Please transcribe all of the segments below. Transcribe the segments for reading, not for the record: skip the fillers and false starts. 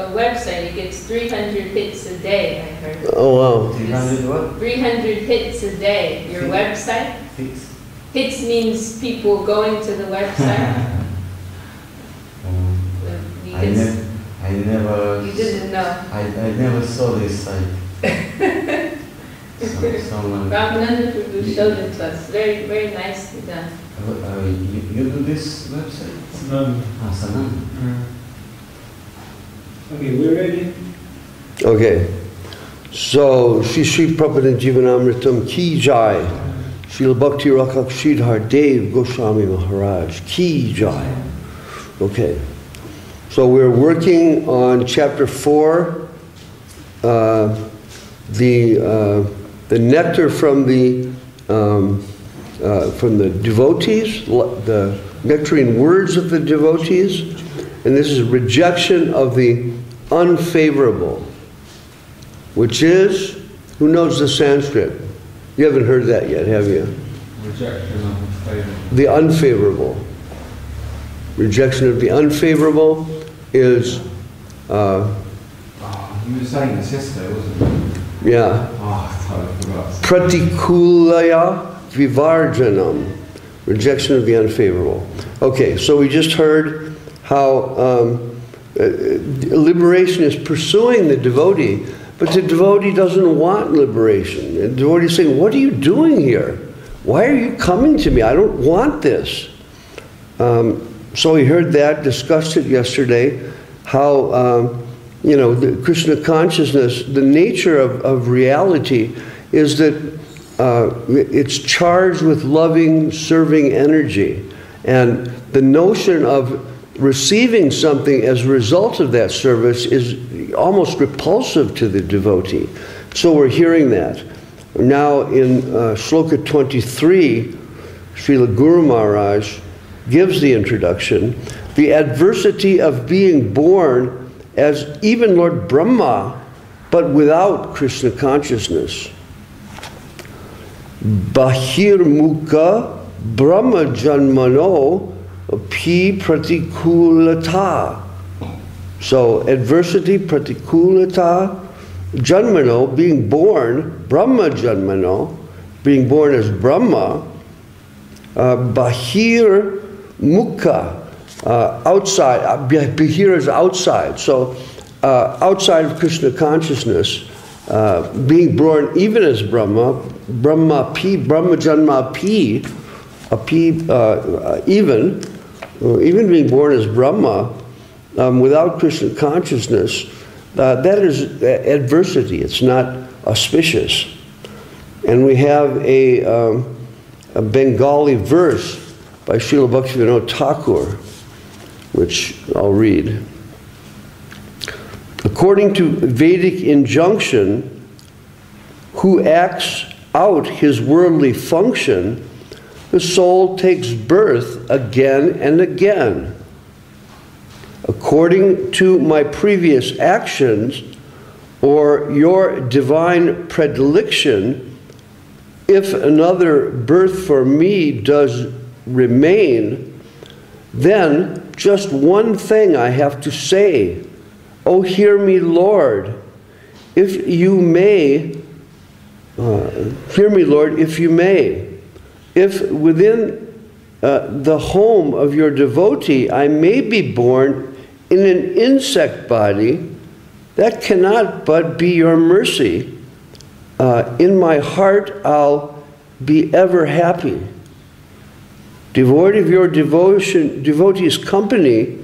website, it gets 300 hits a day, I heard. Oh, wow. 300 what? 300 hits a day. Your website? Hits means people going to the website. I never. You didn't know. I never saw this site. Someone. Ramananda Prabhu showed it to us. Very, very nicely done. You do this website? Sanam. Sanam. Okay, we're ready. Okay. So, Sri Prabhupada Jivanamritam Ki Jai. Srila Bhakti Rakshak Sridhar Dev Goswami Maharaj Ki Jai. Okay. So we're working on chapter 4, the nectar from the devotees, the nectarine words of the devotees, and this is rejection of the unfavorable, which is, who knows the Sanskrit? You haven't heard that yet, have you? Rejection of unfavorable. The unfavorable. Rejection of the unfavorable is. You were saying this yesterday, wasn't it? Yeah. Oh, I totally forgot. Pratikulaya vivarjanam. Rejection of the unfavorable. Okay, so we just heard how liberation is pursuing the devotee, but the devotee doesn't want liberation. The devotee is saying, what are you doing here? Why are you coming to me? I don't want this. So we heard that, discussed it yesterday, how, the Krishna consciousness, the nature of reality is that it's charged with loving, serving energy. And the notion of receiving something as a result of that service is almost repulsive to the devotee. So we're hearing that. Now in Shloka 23, Srila Guru Maharaj gives the introduction, the adversity of being born as even Lord Brahma, but without Krishna consciousness. Bahirmukha Brahma Janmano Pi Pratikulata. So adversity, Pratikulata, Janmano, being born, Brahma Janmano, being born as Brahma, Bahir Mukha, outside, Bahir is outside, so outside of Krishna consciousness, being born even as Brahma, Brahma Pi, Brahma Janma Pi, even being born as Brahma, without Krishna consciousness, that is adversity. It's not auspicious. And we have a Bengali verse by Srila Bhaktivinoda Thakur, which I'll read. According to Vedic injunction, who acts out his worldly function, the soul takes birth again and again. According to my previous actions, or your divine predilection, if another birth for me does remain, then just one thing I have to say. Oh, hear me, Lord, if you may. Hear me, Lord, if you may. If within the home of your devotee I may be born in an insect body, that cannot but be your mercy. In my heart I'll be ever happy. Devoid of your devotee's company,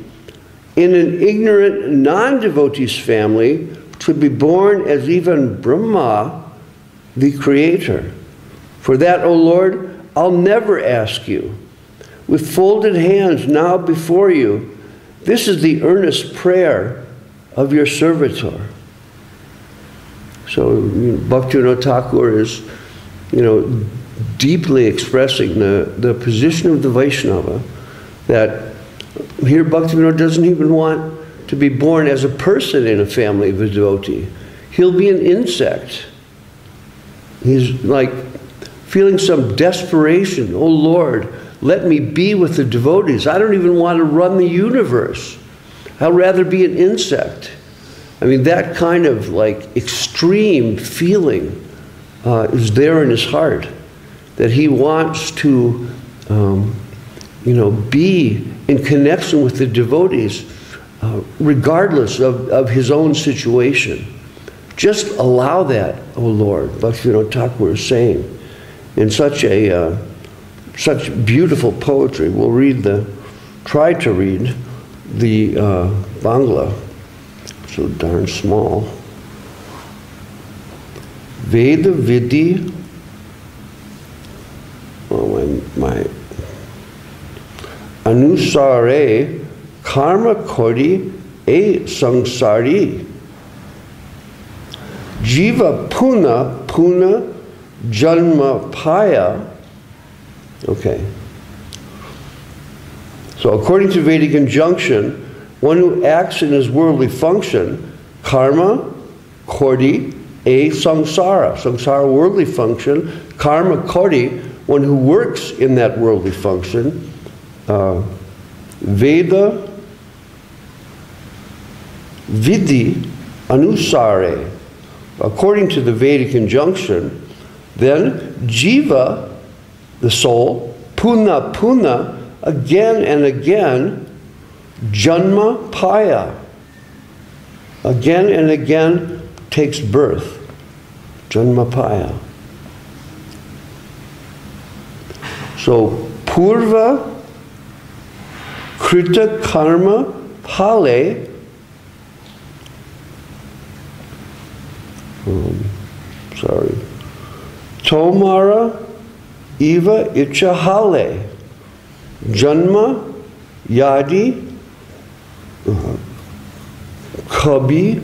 in an ignorant non-devotee's family, to be born as even Brahma, the Creator. For that, O Lord, I'll never ask you. With folded hands now before you, this is the earnest prayer of your servitor. So Bhaktivinoda Thakur is, deeply expressing the position of the Vaishnava, that here Bhaktivinoda doesn't even want to be born as a person in a family of a devotee. He'll be an insect. He's like feeling some desperation. Oh Lord, let me be with the devotees. I don't even want to run the universe. I'd rather be an insect. I mean, that kind of like extreme feeling is there in his heart, that he wants to, be in connection with the devotees, regardless of his own situation. Just allow that, O Lord, Bhaktivinoda Thakur is saying, in such beautiful poetry. We'll try to read the Bangla, so darn small. Veda Vidhi, my Anusare Karma Kodi E Sangsari Jiva Puna Janma Paya. Okay. So according to Vedic injunction, one who acts in his worldly function, karma, kodi, a samsara. Samsara, worldly function. Karma, kodi, one who works in that worldly function. Veda, vidhi, anusare. According to the Vedic injunction, then jiva, the soul, puna, again and again, janma paya, again and again takes birth, janma paya. So, purva krita karma pale, tomara Eva Ichahale, Janma Yadi Kabi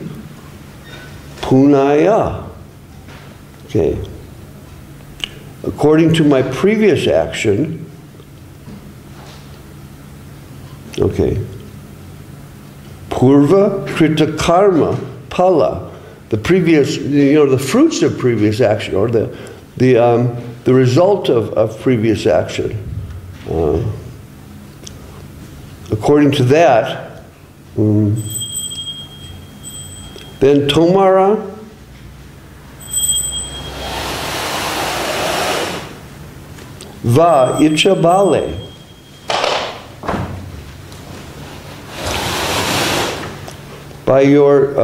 Punaya. Okay. According to my previous action, okay, Purva Krita Karma Pala, the previous, the fruits of previous action, or the result of previous action. According to that, then Tomara Va Ichabale. By your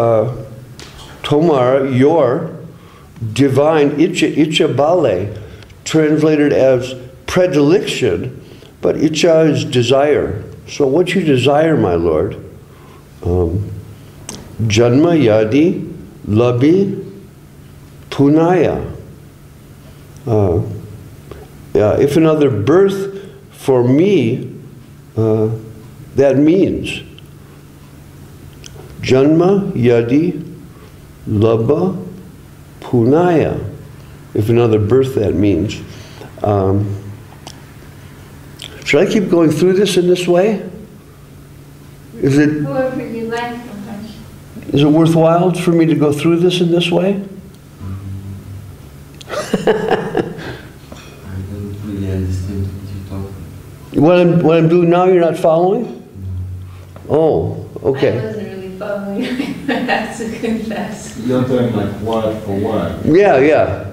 Tomara, your divine Ichabale, translated as predilection, but Icha is desire. So what you desire, my Lord, Janma Yadi Labi Punaya. If another birth for me, that means Janma Yadi Labha Punaya. If another birth, that means. Should I keep going through this in this way? Is it? However you like, Maharaj. Is it worthwhile for me to go through this in this way? I don't really understand what you're talking. What I'm doing now, you're not following? Oh, okay. I wasn't really following. I have to confess. You're doing like word for word. Yeah.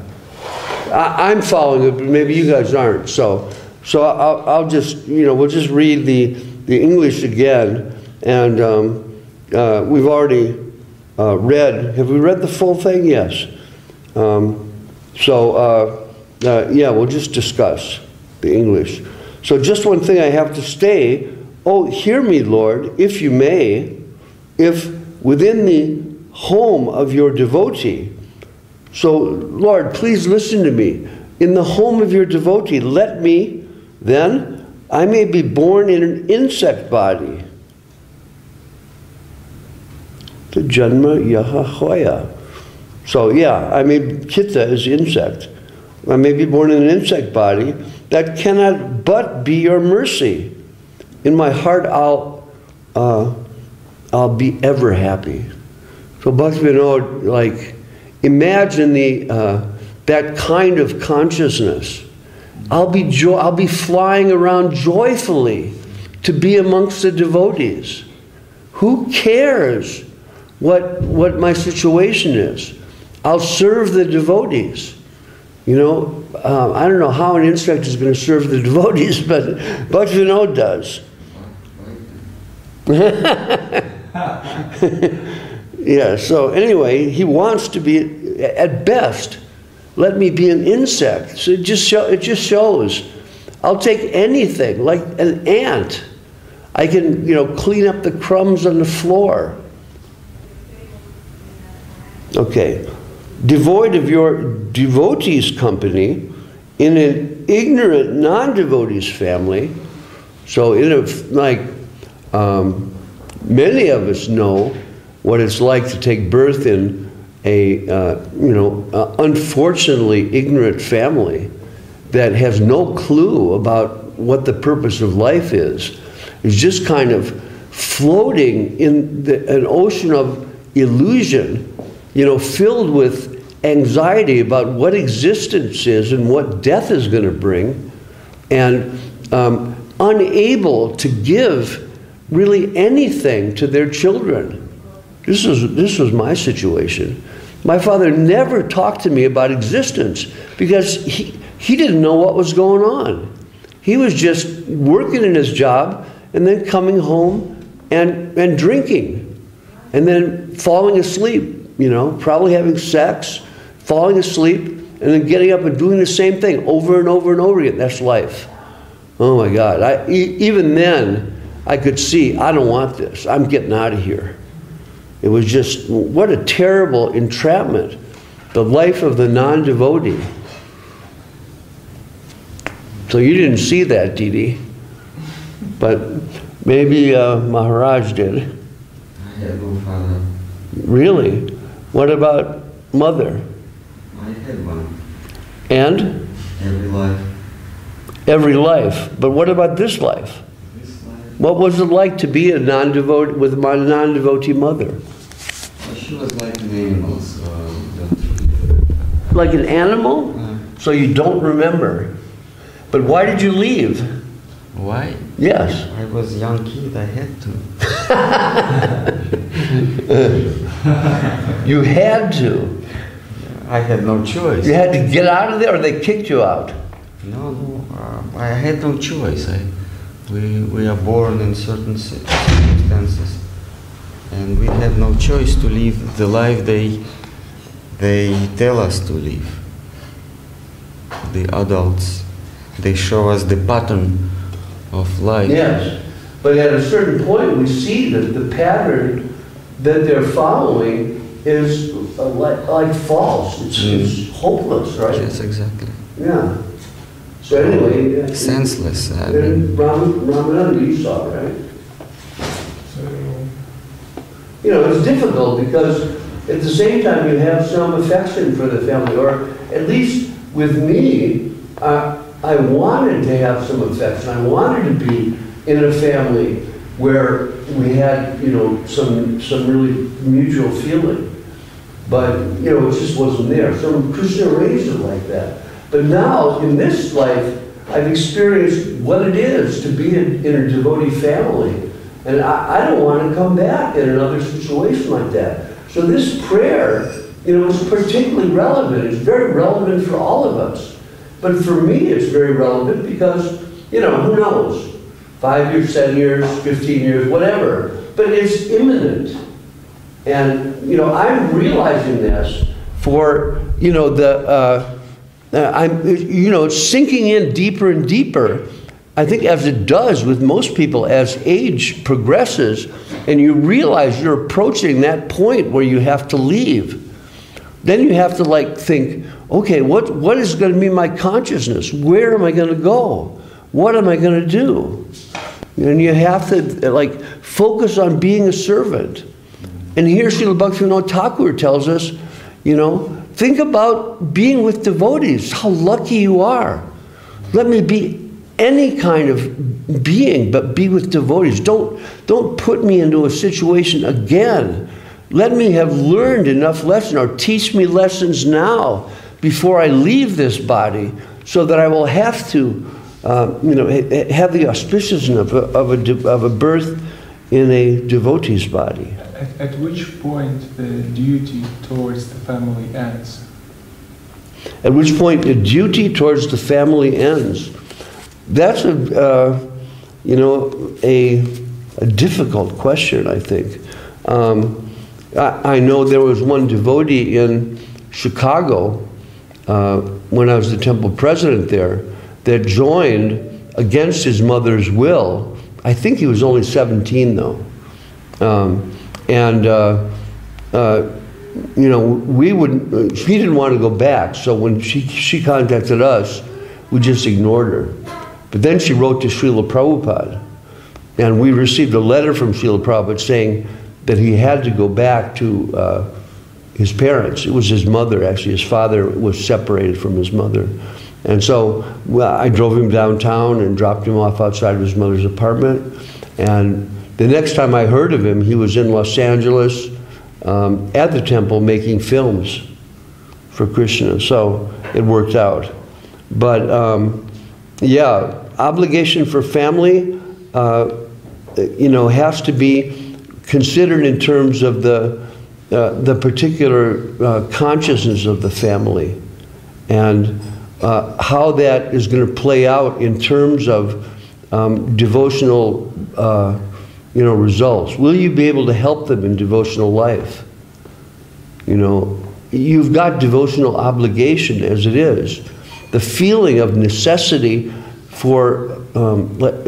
I'm following it, but maybe you guys aren't. So I'll just, we'll just read the English again, and we've already read. Have we read the full thing? Yes. Yeah, we'll just discuss the English. So just one thing I have to say. Oh, hear me, Lord, if you may, if within the home of your devotee. So, Lord, please listen to me. In the home of your devotee, let me, then, I may be born in an insect body. The Janma Yaha Hoya. So, yeah, I may, Chitta is insect. I may be born in an insect body. That cannot but be your mercy. In my heart, I'll be ever happy. So, Bhaktivinoda, like, imagine that kind of consciousness. I'll be flying around joyfully to be amongst the devotees. Who cares what my situation is. I'll serve the devotees. You know, I don't know how an instructor is going to serve the devotees, but Bhaktivinoda does. Yeah, so anyway, he wants to be, at best, let me be an insect. So it just shows. I'll take anything, like an ant. I can, you know, clean up the crumbs on the floor. Okay. Devoid of your devotee's company, in an ignorant non-devotee's family, so in a, like, many of us know what it's like to take birth in a, you know, unfortunately ignorant family that has no clue about what the purpose of life is. It's just kind of floating in an ocean of illusion, you know, filled with anxiety about what existence is and what death is going to bring, and unable to give really anything to their children. This was my situation. My father never talked to me about existence because he didn't know what was going on. He was just working in his job and then coming home and drinking and then falling asleep, you know, probably having sex, falling asleep, and then getting up and doing the same thing over and over and over again. That's life. Oh my God. Even then, I could see, I don't want this. I'm getting out of here. It was just, what a terrible entrapment. The life of the non-devotee. So you didn't see that, Didi. But maybe Maharaj did. I had no father. Really? What about mother? I had one. And? Every life. Every life. But what about this life? This life. What was it like to be a non-devotee with my non-devotee mother? Well, she was like an animal, so Like an animal? So you don't remember. But why did you leave? Why? Yes. I was a young kid, I had to. You had to. I had no choice. You had to get out of there, or they kicked you out? No, I had no choice. We are born in certain circumstances, and we have no choice to live the life they tell us to live. The adults, they show us the pattern of life. Yes, but at a certain point we see that the pattern that they're following is like false. It's hopeless, right? Yes, exactly. Yeah. So anyway, senseless. Ramananda you saw, right? You know, it's difficult because at the same time you have some affection for the family, or at least with me, I wanted to have some affection. I wanted to be in a family where we had, you know, some really mutual feeling. But, you know, it just wasn't there. So Krishna raised it like that. But now, in this life, I've experienced what it is to be in a devotee family. And I don't want to come back in another situation like that. So this prayer, you know, is particularly relevant. It's very relevant for all of us. But for me, it's very relevant because, you know, who knows? 5 years, 7 years, 15 years, whatever. But it's imminent. And, you know, I'm realizing this for, you know, you know, it's sinking in deeper and deeper, I think, as it does with most people as age progresses, and you realize you're approaching that point where you have to leave. Then you have to, like, think, okay, what is going to be my consciousness? Where am I going to go? What am I going to do? And you have to, like, focus on being a servant. And here Srila Bhaktivinoda Thakur tells us, you know, think about being with devotees, how lucky you are. Let me be any kind of being, but be with devotees. Don't put me into a situation again. Let me have learned enough lessons, or teach me lessons now before I leave this body, so that I will have to, you know, have the auspiciousness of a birth in a devotee's body. At which point the duty towards the family ends? At which point the duty towards the family ends. That's a difficult question, I think. I know there was one devotee in Chicago when I was the temple president there that joined against his mother's will. I think he was only 17 though. He didn't want to go back, so when she contacted us, we just ignored her. But then she wrote to Srila Prabhupada, and we received a letter from Srila Prabhupada saying that he had to go back to his parents. It was his mother, actually. His father was separated from his mother. And so I drove him downtown and dropped him off outside of his mother's apartment. And the next time I heard of him, he was in Los Angeles at the temple making films for Krishna. So it worked out. But yeah, obligation for family, has to be considered in terms of the particular consciousness of the family, and how that is going to play out in terms of devotional results. Will you be able to help them in devotional life? You've got devotional obligation as it is. The feeling of necessity for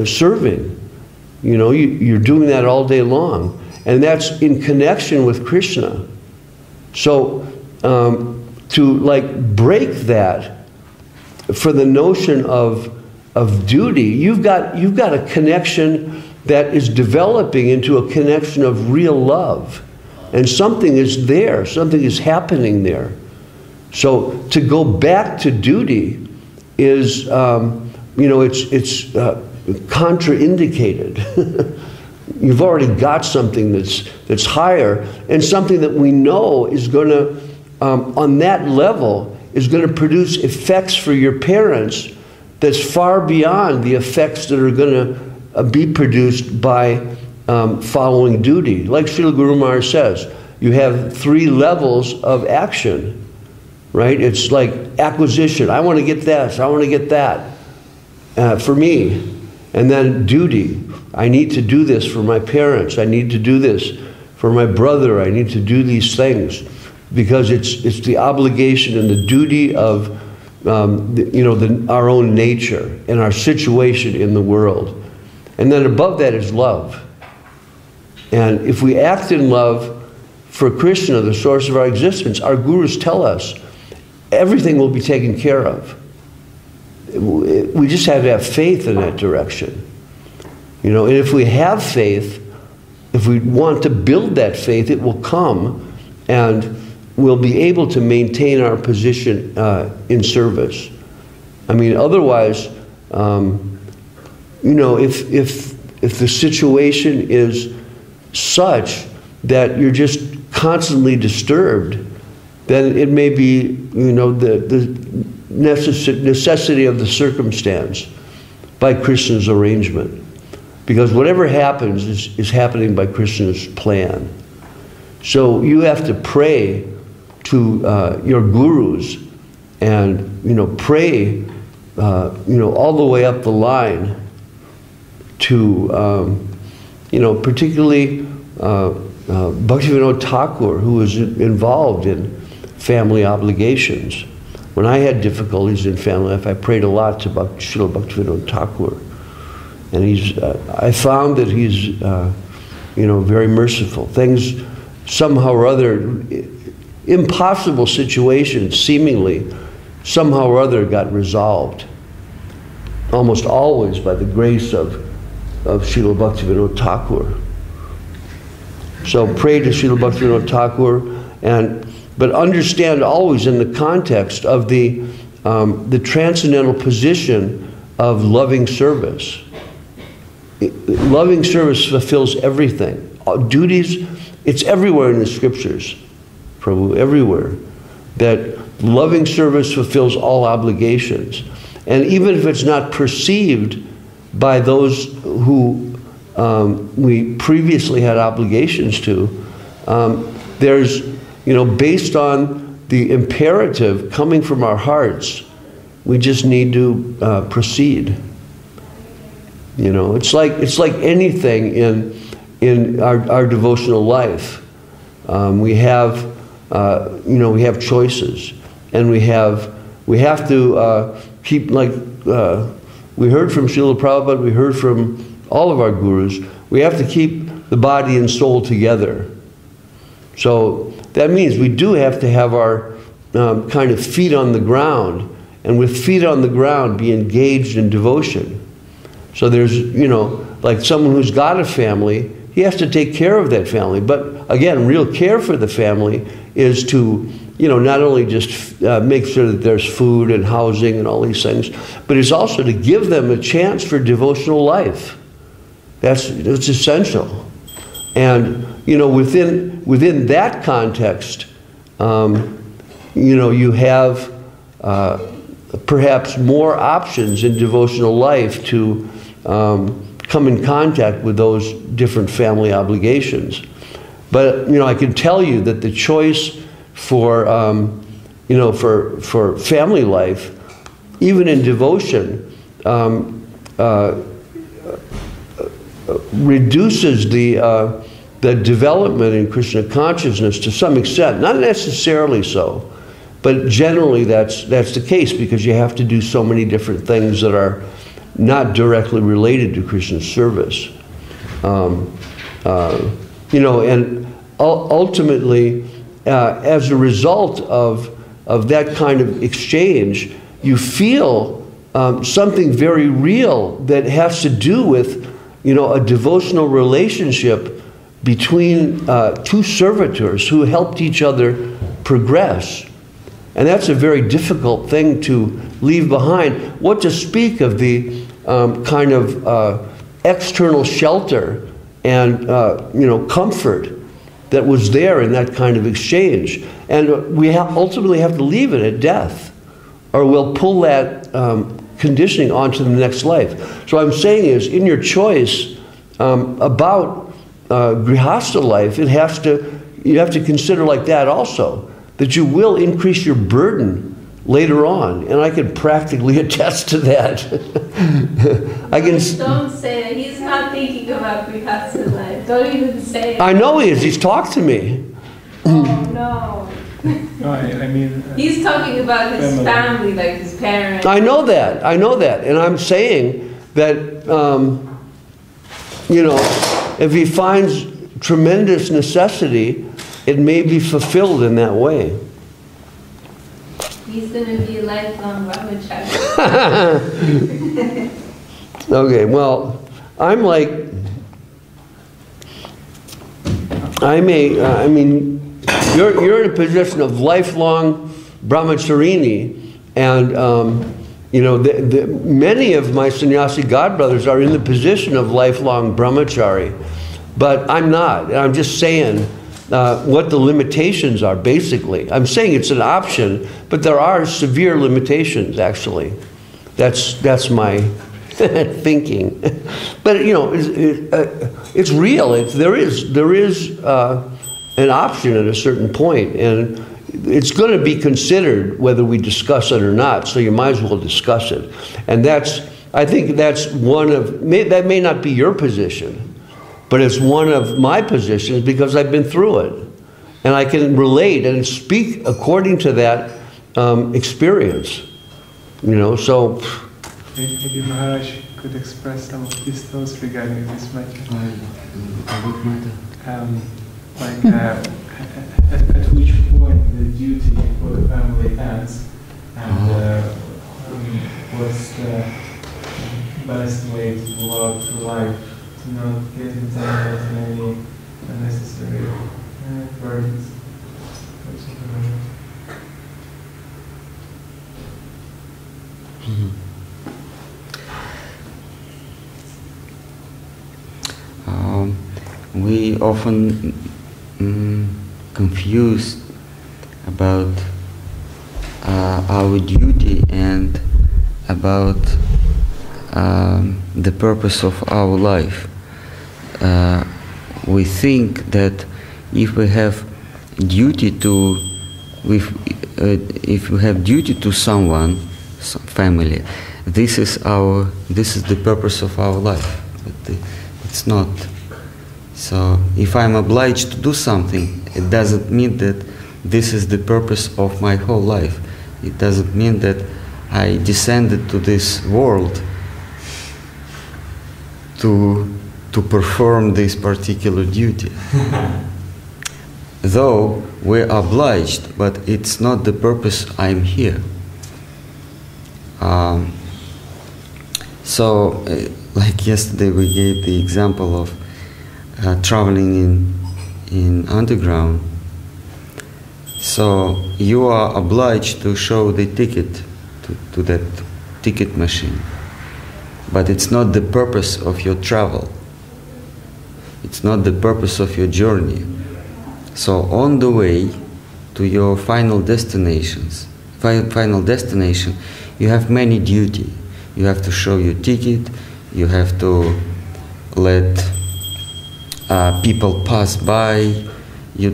serving. You're doing that all day long. And that's in connection with Krishna. So to break that for the notion of duty, you've got a connection that is developing into a connection of real love. And something is there, something is happening there. So to go back to duty is, it's contraindicated. You've already got something that's higher, and something that we know is going to, on that level, is going to produce effects for your parents that's far beyond the effects that are going to be produced by following duty. Like Srila Guru Maharaj says, you have 3 levels of action, right? It's like acquisition. I want to get this. I want to get that for me. And then duty. I need to do this for my parents. I need to do this for my brother. I need to do these things because it's the obligation and the duty of our own nature and our situation in the world. And then above that is love. And if we act in love for Krishna, the source of our existence, our gurus tell us everything will be taken care of. We just have to have faith in that direction. And if we have faith, if we want to build that faith, it will come, and we'll be able to maintain our position in service. I mean, otherwise, if the situation is such that you're just constantly disturbed, then it may be, the necessity of the circumstance by Krishna's arrangement. Because whatever happens is happening by Krishna's plan. So you have to pray to your gurus and, pray, all the way up the line to, particularly Bhaktivinoda Thakur, who was involved in family obligations. When I had difficulties in family life, I prayed a lot to Srila Bhaktivinoda Thakur. And I found that he's, very merciful. Things, somehow or other, impossible situations, seemingly, somehow or other got resolved. Almost always by the grace of Srila Bhaktivinoda Thakur. So pray to Srila Bhaktivinoda Thakur, but understand always in the context of the transcendental position of loving service. Loving service fulfills everything. Duties, it's everywhere in the scriptures, Prabhu, everywhere, that loving service fulfills all obligations. And even if it's not perceived by those who we previously had obligations to, There's, you know, based on the imperative coming from our hearts, we just need to proceed. You know, it's like anything in our devotional life. We have, you know, we have choices, and we have to keep, like we heard from Srila Prabhupada, we heard from all of our gurus. We have to keep the body and soul together. So that means we do have to have our kind of feet on the ground, and with feet on the ground be engaged in devotion. So there's, you know, like someone who's got a family, he has to take care of that family. But again, real care for the family is to, you know, not only just make sure that there's food and housing and all these things, but it's also to give them a chance for devotional life. That's essential. And, you know, within that context, you know, you have perhaps more options in devotional life to come in contact with those different family obligations. But, you know, I can tell you that the choice for, you know, for family life, even in devotion, reduces the development in Krishna consciousness to some extent. Not necessarily so, but generally that's the case, because you have to do so many different things that are not directly related to Krishna's service. You know, and ultimately, as a result of that kind of exchange, you feel something very real that has to do with, you know, a devotional relationship between two servitors who helped each other progress. And that's a very difficult thing to leave behind. What to speak of the kind of external shelter and, you know, comfort that was there in that kind of exchange. And we ultimately have to leave it at death, or we'll pull that conditioning onto the next life. So what I'm saying is, in your choice about grihastha life, you have to consider like that also, that you will increase your burden later on, and I can practically attest to that. Don't say it. He's not thinking about grihastha life. Don't even say it. I know he is. He's talked to me. Oh no. No, I mean... He's talking about his family, like his parents. I know that. And I'm saying that, you know, if he finds tremendous necessity, it may be fulfilled in that way. He's going to be a lifelong brahmachari. Okay, well, I'm like, I mean, you're in a position of lifelong brahmacharini, and you know, many of my sannyasi godbrothers are in the position of lifelong brahmachari, but I'm not. And I'm just saying what the limitations are, basically. I'm saying it's an option, but there are severe limitations, actually. That's my thinking. But, you know, it's real. There is an option at a certain point, and it's going to be considered whether we discuss it or not, so you might as well discuss it. And I think that's one of, that may not be your position, but it's one of my positions because I've been through it. And I can relate and speak according to that experience. You know, so... Maybe Maharaj could express some of his thoughts regarding this matter. At which point the duty for the family ends, and what's the best way to walk through life, to not get entangled in any unnecessary burdens. We often confused about our duty and about the purpose of our life. We think that if we have duty to, if we have duty to someone, some family, this is the purpose of our life. But it's not. So if I'm obliged to do something, it doesn't mean that this is the purpose of my whole life. It doesn't mean that I descended to this world to perform this particular duty. Though we're obliged, but it's not the purpose I'm here. Like yesterday we gave the example of traveling in underground. So you are obliged to show the ticket to that ticket machine. But it's not the purpose of your travel. It's not the purpose of your journey. So on the way to your final destination, you have many duties. You have to show your ticket. You have to let people pass by. You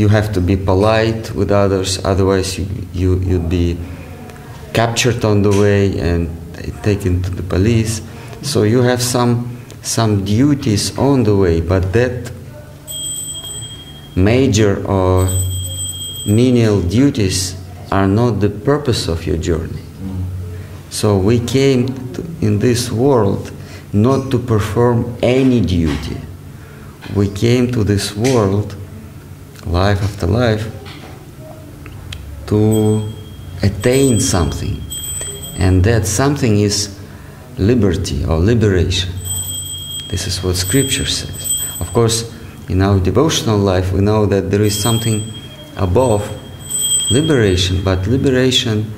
have to be polite with others. Otherwise, you'd be captured on the way and taken to the police. So you have some duties on the way, but that major or menial duties are not the purpose of your journey. So we came in this world not to perform any duty. We came to this world, life after life, to attain something. And that something is liberty or liberation. This is what Scripture says. Of course, in our devotional life, we know that there is something above liberation, but liberation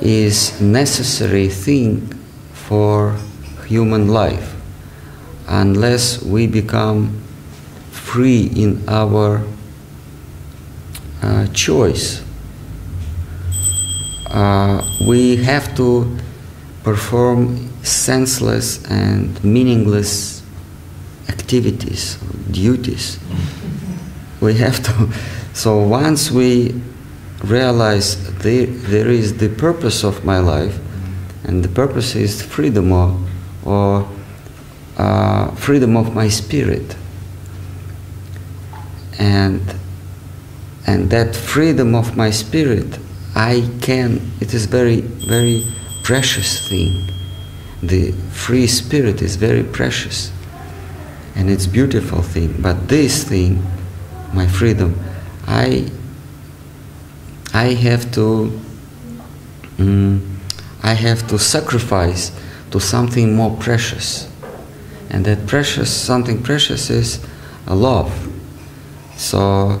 is a necessary thing for human life. Unless we become free in our choice, we have to perform senseless and meaningless activities, duties. We have to. So once we realize there is the purpose of my life, and the purpose is freedom or freedom of my spirit, and that freedom of my spirit, it is very, very precious thing. The free spirit is very precious, and it's beautiful thing. But this thing, my freedom, I have to sacrifice to something more precious, and that something precious is a love. So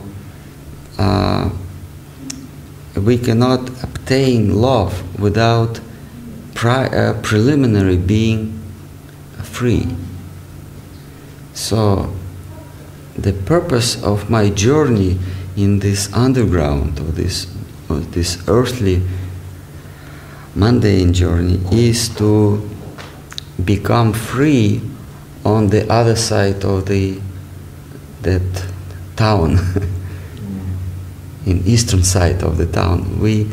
we cannot obtain love without preliminary being free. So the purpose of my journey in this underground, or this earthly mundane journey, is to become free on the other side of that town. In eastern side of the town, we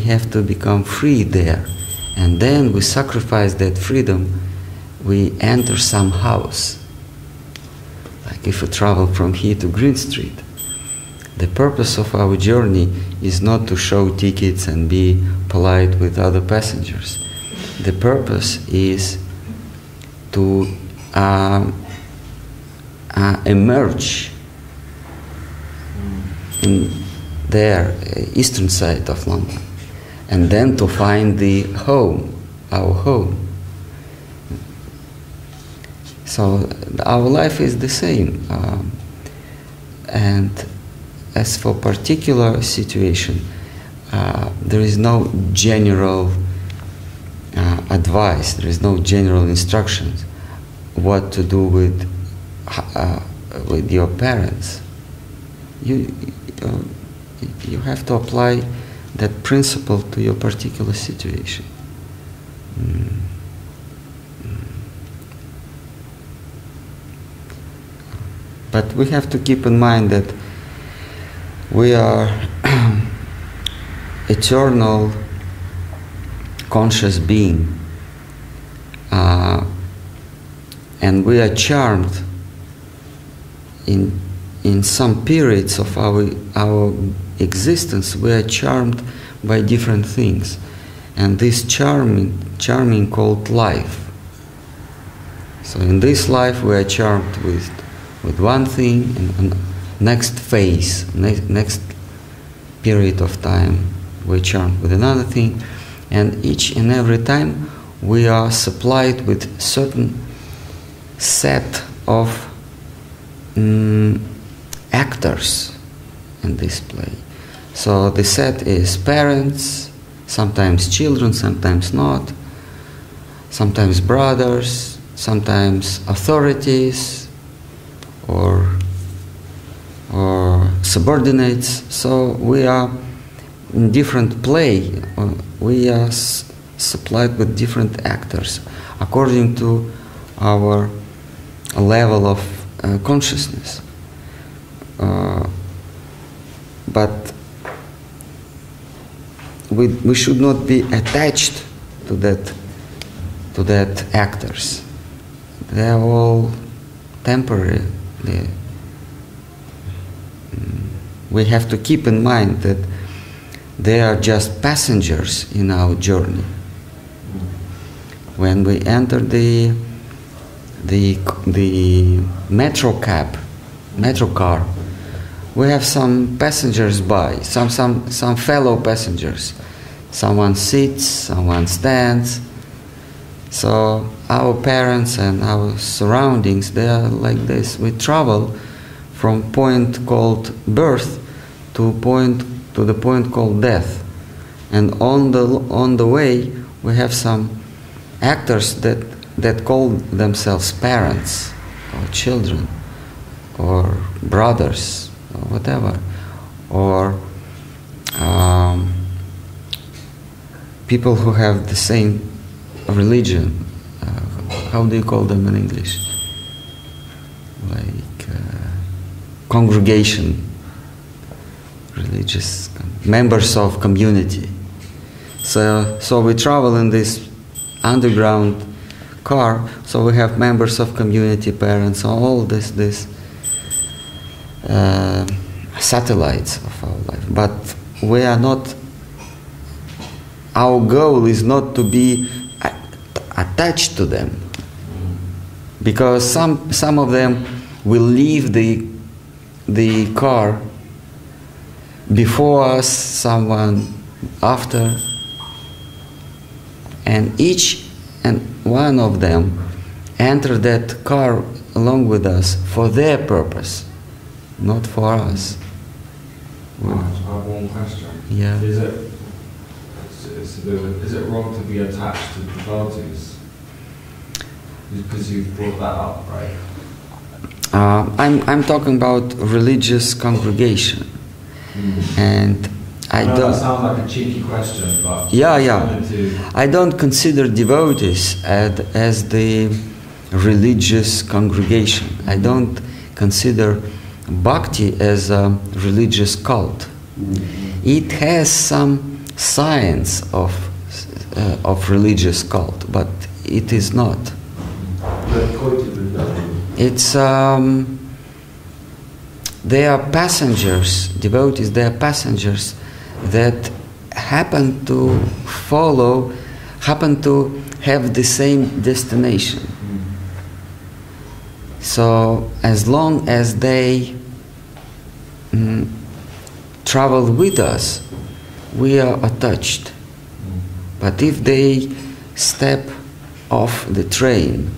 have to become free there, and then we sacrifice that freedom. We enter some house. Like if we travel from here to Green Street, the purpose of our journey is not to show tickets and be polite with other passengers. The purpose is to emerge in their eastern side of London, and then to find the home, our home. So our life is the same, and as for particular situation, there is no general advice, there is no general instructions what to do with your parents. You have to apply that principle to your particular situation. But we have to keep in mind that we are eternal conscious being, and we are charmed in some periods of our existence. We are charmed by different things, and this charming called life. So in this life we are charmed with one thing, and next phase, next period of time we're charmed with another thing, and each and every time we are supplied with certain set of actors in this play. So the set is parents, sometimes children, sometimes not, sometimes brothers, sometimes authorities, or subordinates. So we are in different play. We are supplied with different actors according to our level of consciousness. But we should not be attached to that actors. They are all temporary. We have to keep in mind that they are just passengers in our journey. When we enter the metro car, we have some passengers by, some fellow passengers. Someone sits, someone stands. So our parents and our surroundings, they are like this. We travel from point called birth to the point called death, and on the way we have some actors that call themselves parents or children or brothers or whatever, or people who have the same religion. How do you call them in English? Like congregation, religious members of community. So we travel in this underground car. So we have members of community, parents, all this satellites of our life. But we are not. Our goal is not to be attached to them, because some of them will leave the car before us, someone after, and each and one of them enter that car along with us for their purpose, not for us. I have one question. Yeah. Is it wrong to be attached to devotees? Because you've brought that up, right? I'm talking about religious congregation, and I don't. That sounds like a cheeky question, but yeah. I don't consider devotees as the religious congregation. I don't consider Bhakti as a religious cult. It has some science of religious cult, but it is not. It's they are passengers, devotees. They are passengers that happen to have the same destination. So as long as they travel with us, we are attached. But if they step off the train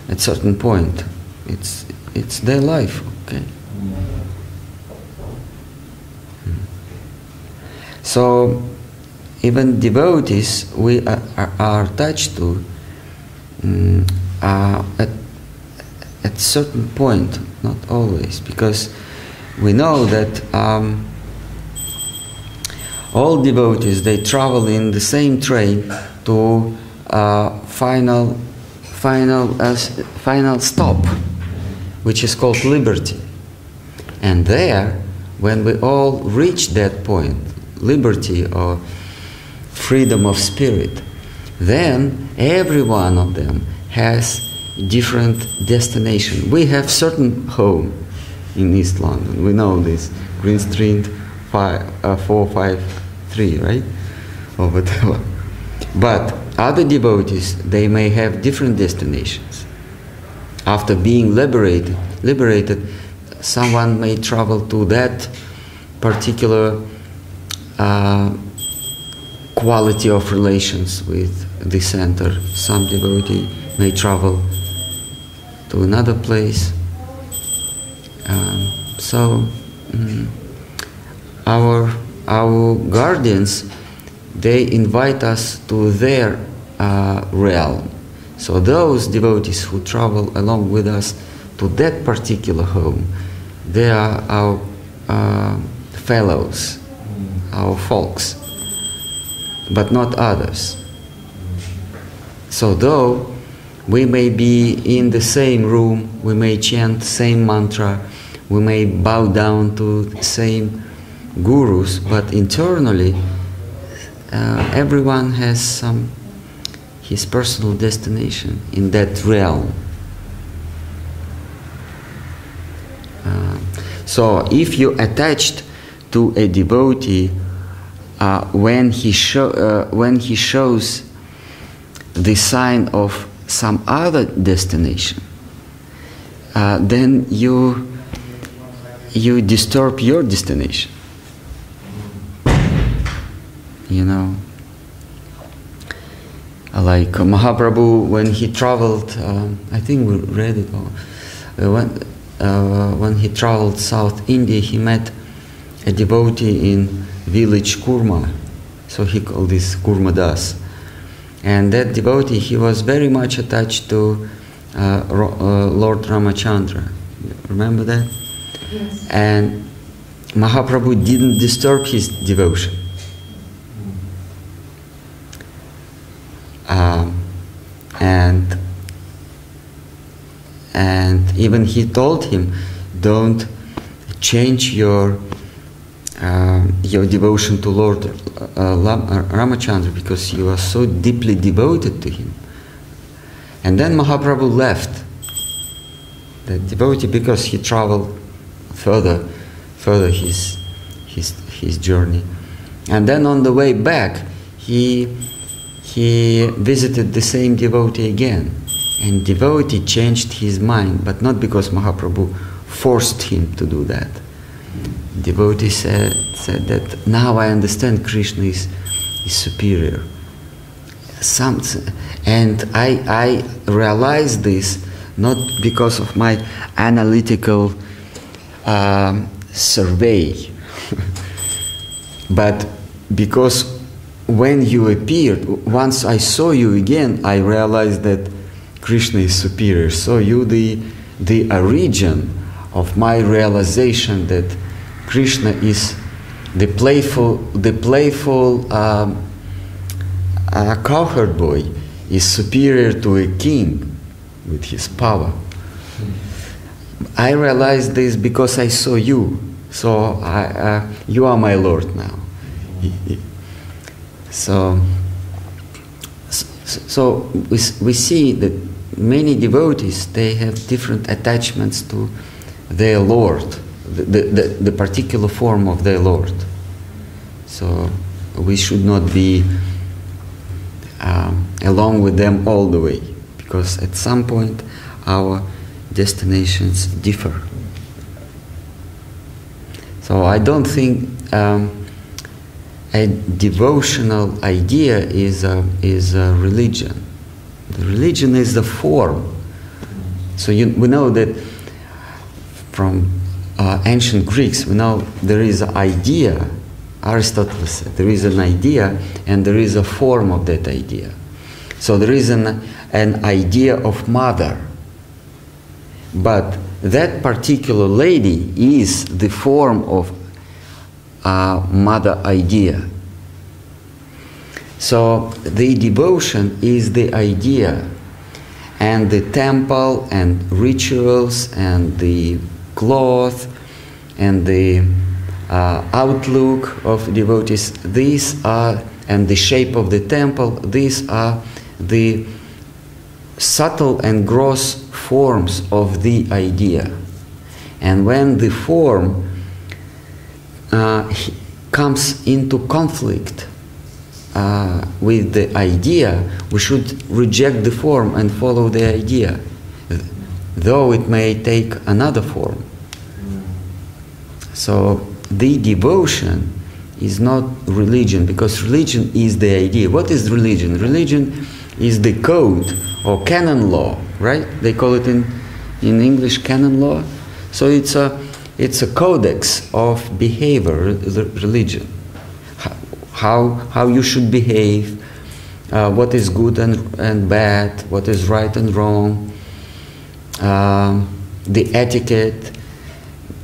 at certain point, it's their life, okay? So even devotees we are attached to at certain point, not always, because we know that all devotees, they travel in the same train to final stop, which is called liberty. And there, when we all reach that point, liberty or freedom of spirit, then every one of them has different destination. We have certain home in East London. We know this, Green Street 453, right? Or whatever. But other devotees, they may have different destinations. After being liberated, someone may travel to that particular quality of relations with the center. Some devotee may travel to another place. Our guardians, they invite us to their realm. So those devotees who travel along with us to that particular home, they are our fellows, our folks, but not others. So though we may be in the same room, we may chant same mantra, we may bow down to same gurus, but internally everyone has his personal destination in that realm. So if you attached to a devotee when he shows the sign of some other destination, then you disturb your destination. You know, like Mahaprabhu, when he traveled, I think we read it all. When he traveled South India, he met a devotee in village Kurma, so he called this Kurmadas. And that devotee, he was very much attached to Lord Ramachandra. Remember that? Yes. And Mahaprabhu didn't disturb his devotion. And even he told him, don't change your devotion to Lord Ramachandra, because you are so deeply devoted to him. And then Mahaprabhu left the devotee because he traveled further his journey. And then on the way back, he visited the same devotee again. And devotee changed his mind, but not because Mahaprabhu forced him to do that. Devotee said that now I understand Krishna is superior. And I realized this not because of my analytical survey, but because when you appeared, once I saw you again, I realized that Krishna is superior. So you the origin of my realization that Krishna is the playful cowherd boy is superior to a king with his power. I realized this because I saw you. So you are my Lord now. So we see that many devotees, they have different attachments to their Lord, the particular form of their Lord. So we should not be along with them all the way, because at some point our destinations differ. So I don't think a devotional idea is a religion. The religion is the form. So we know that from ancient Greeks, we know there is an idea. Aristotle said there is an idea and there is a form of that idea. So there is an idea of mother. But that particular lady is the form of mother idea. So the devotion is the idea, and the temple and rituals and the cloth and the outlook of devotees, these are, and the shape of the temple, these are the subtle and gross forms of the idea. And when the form comes into conflict with the idea, we should reject the form and follow the idea, though it may take another form. So the devotion is not religion, because religion is the idea. What is religion? Religion is the code or canon law, right? They call it in English canon law. So it's a codex of behavior, religion. How you should behave, what is good and bad, what is right and wrong, the etiquette,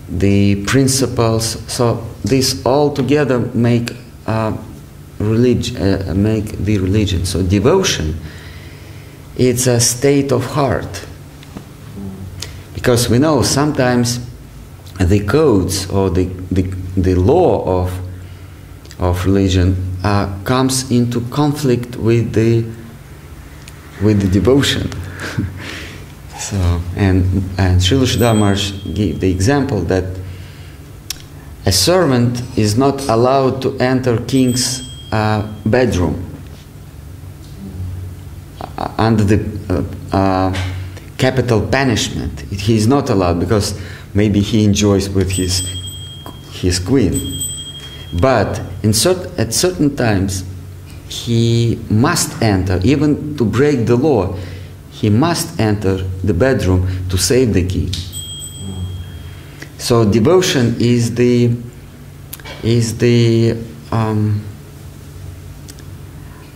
the principles. So these all together make religion, make the religion. So devotion, it's a state of heart, because we know sometimes the codes or the law of religion comes into conflict with the devotion. So and Srila Sridhar Maharaj gave the example that a servant is not allowed to enter king's bedroom under the capital punishment. He is not allowed, because maybe he enjoys with his queen. But at certain times he must enter, even to break the law. He must enter the bedroom to save the king. So devotion is the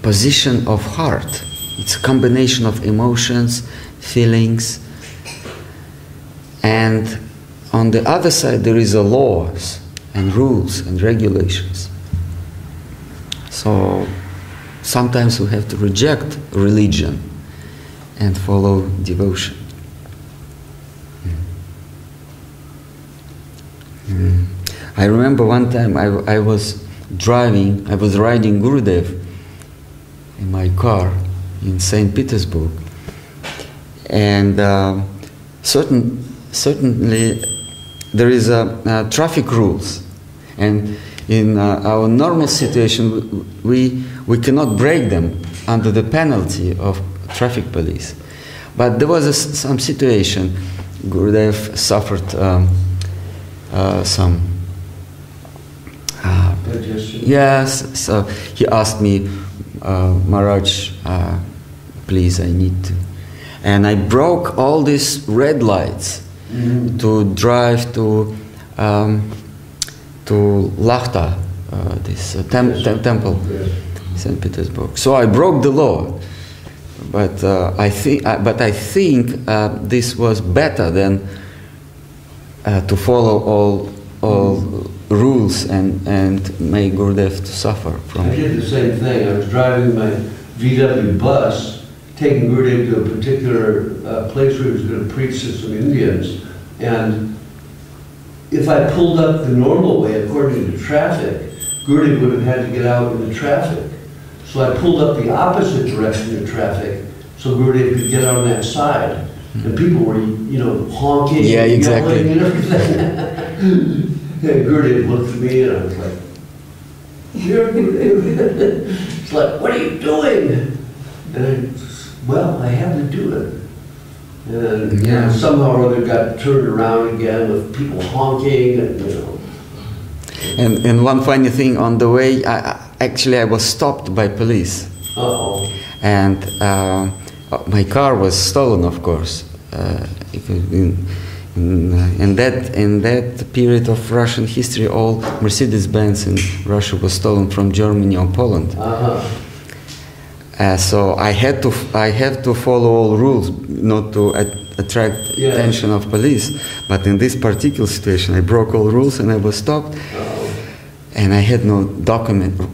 position of heart. It's a combination of emotions, feelings, and on the other side there is a laws and rules and regulations. So sometimes we have to reject religion and follow devotion. I remember one time I was riding Gurudev in my car in St. Petersburg, and certainly there is traffic rules, and in our normal situation we cannot break them under the penalty of traffic police. But there was some situation. Gurudev suffered some yes, so he asked me, Maharaj, please, I need to. And I broke all these red lights to drive to Lakhta, this temple, St. Petersburg. So I broke the law, but I think this was better than to follow all rules and make Gurudev to suffer from. I did the same thing. I was driving my VW bus, taking Gurudev to a particular place where he was going to preach to some Indians, and if I pulled up the normal way according to traffic, Gurudev would have had to get out in the traffic. So I pulled up the opposite direction of traffic so Gurudev could get on that side. And people were, honking, exactly, yelling and everything. And Gurudev looked at me and I was like, "You're Gurudev." It's like, "What are you doing?" And I had to do it. And somehow or other got turned around again with people honking and And one funny thing, on the way, I was stopped by police. Uh-oh. And my car was stolen, of course. In that period of Russian history, all Mercedes-Benz in Russia was stolen from Germany or Poland. So I have to follow all rules, not to attract attention of police. But in this particular situation, I broke all rules and I was stopped. And I had no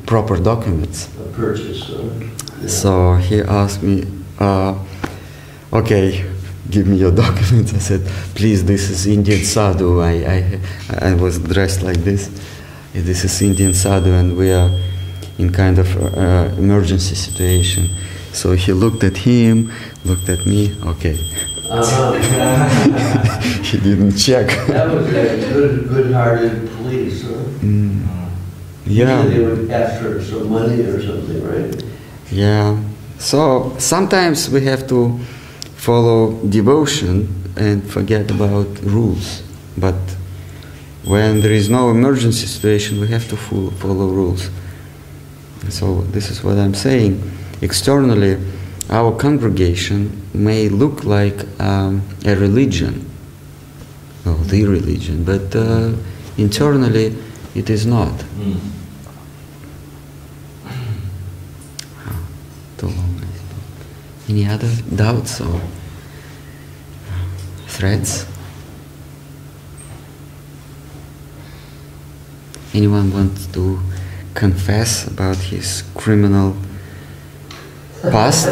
proper documents. A purchase. So he asked me, okay, give me your documents. I said, please, this is Indian sadhu. I was dressed like this. This is Indian sadhu, and we are in kind of emergency situation. So he looked at him, looked at me. Okay. He didn't check. That was a good-hearted police, huh? Yeah. Usually they would ask for some money or something, right? Yeah. So sometimes we have to follow devotion and forget about rules. But when there is no emergency situation, we have to follow rules. So this is what I'm saying. Externally, our congregation may look like a religion, no, the religion, but internally it is not. Too long. Any other doubts or threats? Anyone wants to confess about his criminal past?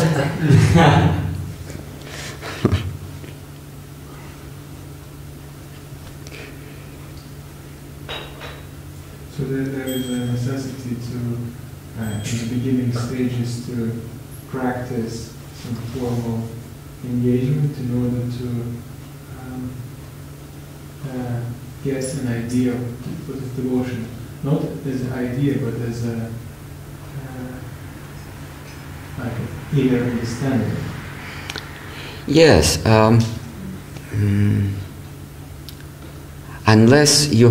So there is a necessity to, in the beginning stages, to practice some formal engagement in order to get an idea of what is devotion. Not as an idea, but as a like an inner understanding. Yes. Unless you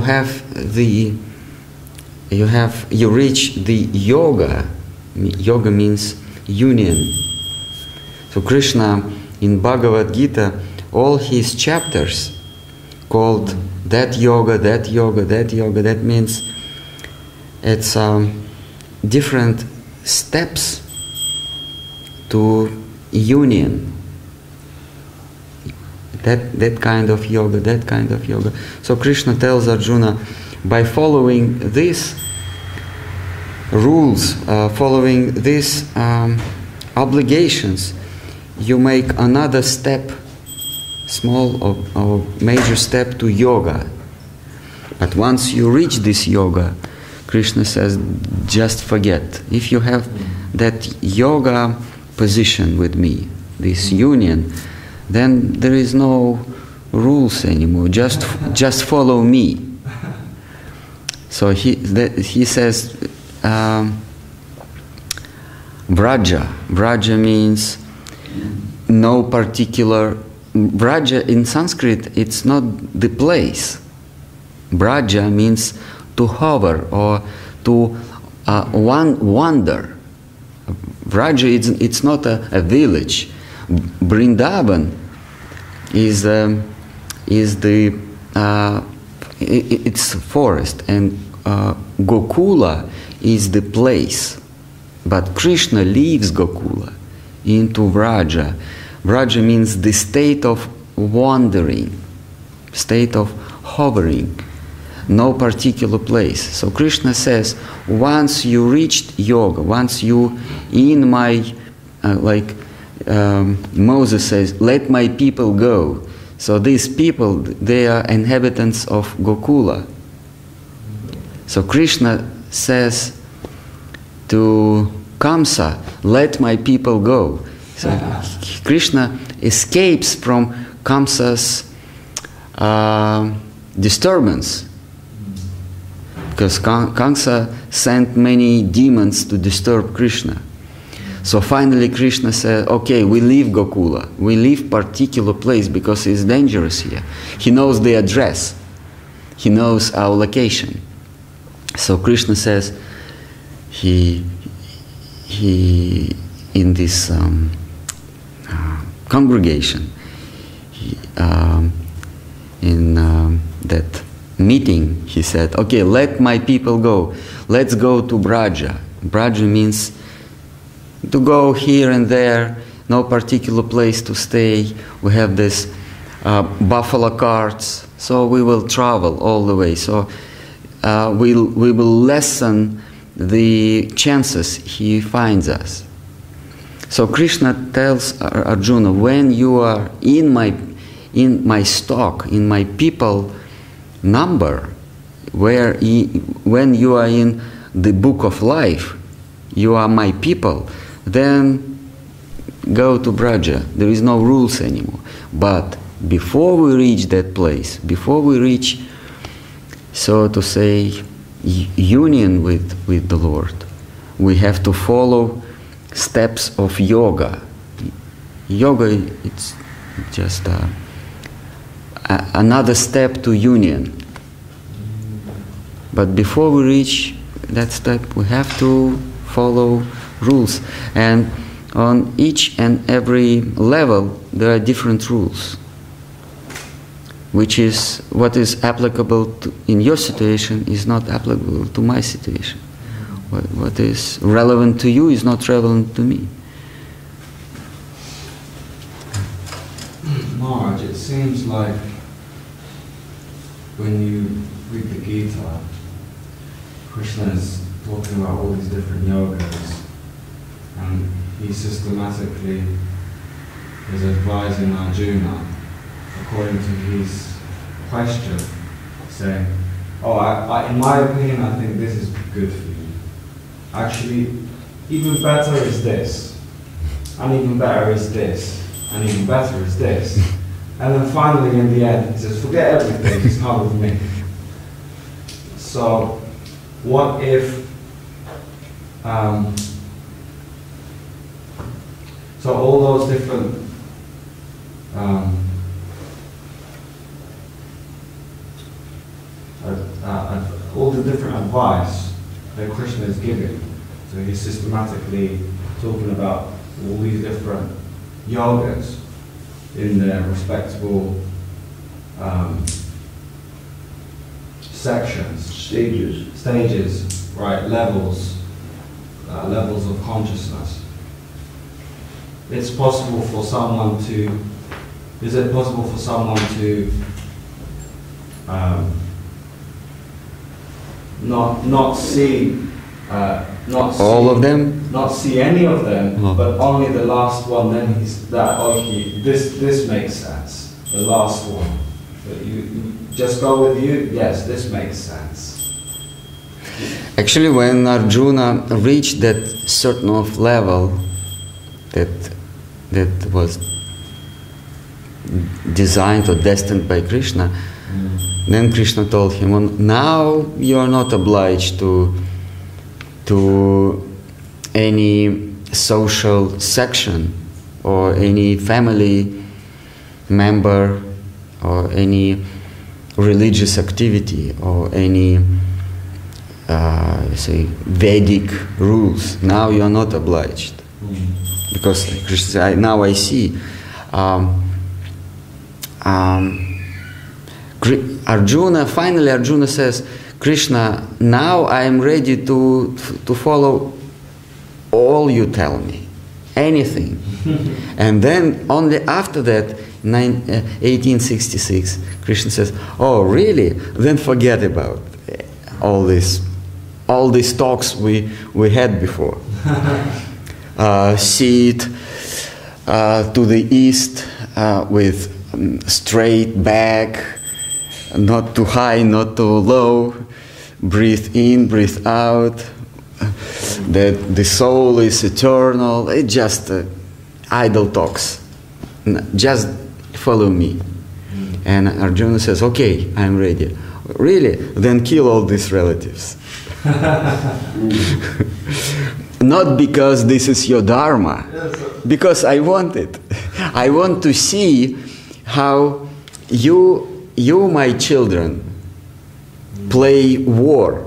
reach the yoga. Yoga means union. So Krishna in Bhagavad Gita, all his chapters called that yoga, that yoga, that yoga. That means it's different steps to union. That kind of yoga, that kind of yoga. So Krishna tells Arjuna, by following these rules, following these obligations, you make another step, small or major step to yoga. But once you reach this yoga, Krishna says, just forget. If you have that yoga position with me, this union, then there is no rules anymore. Just follow me. So he says, Vraja. Vraja means no particular. Vraja in Sanskrit, it's not the place. Vraja means to hover or to wander. Vraja, it's not a village. Vrindavan is it's forest, and Gokula is the place. But Krishna leaves Gokula into Vraja. Vraja means the state of wandering, state of hovering, no particular place. So Krishna says, once you reached yoga, once you in my, Moses says, let my people go. So these people, they are inhabitants of Gokula. So Krishna says to Kamsa, let my people go. So Krishna escapes from Kamsa's disturbance, because Kamsa sent many demons to disturb Krishna. So finally Krishna said, okay, we leave Gokula, we leave particular place because it's dangerous here. He knows the address, he knows our location. So Krishna says, he in this congregation, in that meeting, he said, okay, let my people go. Let's go to Vraja. Vraja means to go here and there, no particular place to stay. We have this buffalo carts, so we will travel all the way. So we will lessen the chances he finds us. So Krishna tells Arjuna, when you are in my stock, in my people number, when you are in the book of life, you are my people, then go to Braja. There is no rules anymore. But before we reach that place, before we reach, so to say, union with the Lord, we have to follow steps of yoga. Yoga, it's just another step to union. But before we reach that step, we have to follow rules. And on each and every level, there are different rules, which is what is applicable in your situation is not applicable to my situation. What is relevant to you is not relevant to me. Maharaj, it seems like when you read the Gita, Krishna is talking about all these different yogas, and he systematically is advising Arjuna according to his question, saying, oh, in my opinion, I think this is good for you. Actually, even better is this, and even better is this, and even better is this. And then finally, in the end, he says, forget everything, just come with me. So, what if, so all those different all the different advice that Krishna is giving, so he's systematically talking about all these different yogas in their respectable sections, stages, right, levels of consciousness. It's possible for someone to, is it possible for someone to not see all of them? Not see any of them, Oh. but only the last one, then he's that, okay, this makes sense. The last one. But you just go with you, yes, this makes sense. Actually, when Arjuna reached that certain of level that was designed or destined by Krishna, then Krishna told him, well, now you are not obliged to any social section or any family member or any religious activity or any say Vedic rules. Now you are not obliged, because Krishna said, now I see. Arjuna says, Krishna, now I am ready to follow all you tell me, anything. And then only after that, 1866, Krishna says, oh really? Then forget about all these talks we had before. Sit to the east with straight back, not too high, not too low, breathe in, breathe out, that the soul is eternal. It's just idle talks. Just follow me. And Arjuna says, okay, I'm ready. Really? Then kill all these relatives. Not because this is your dharma, because I want it. I want to see how you, my children, play war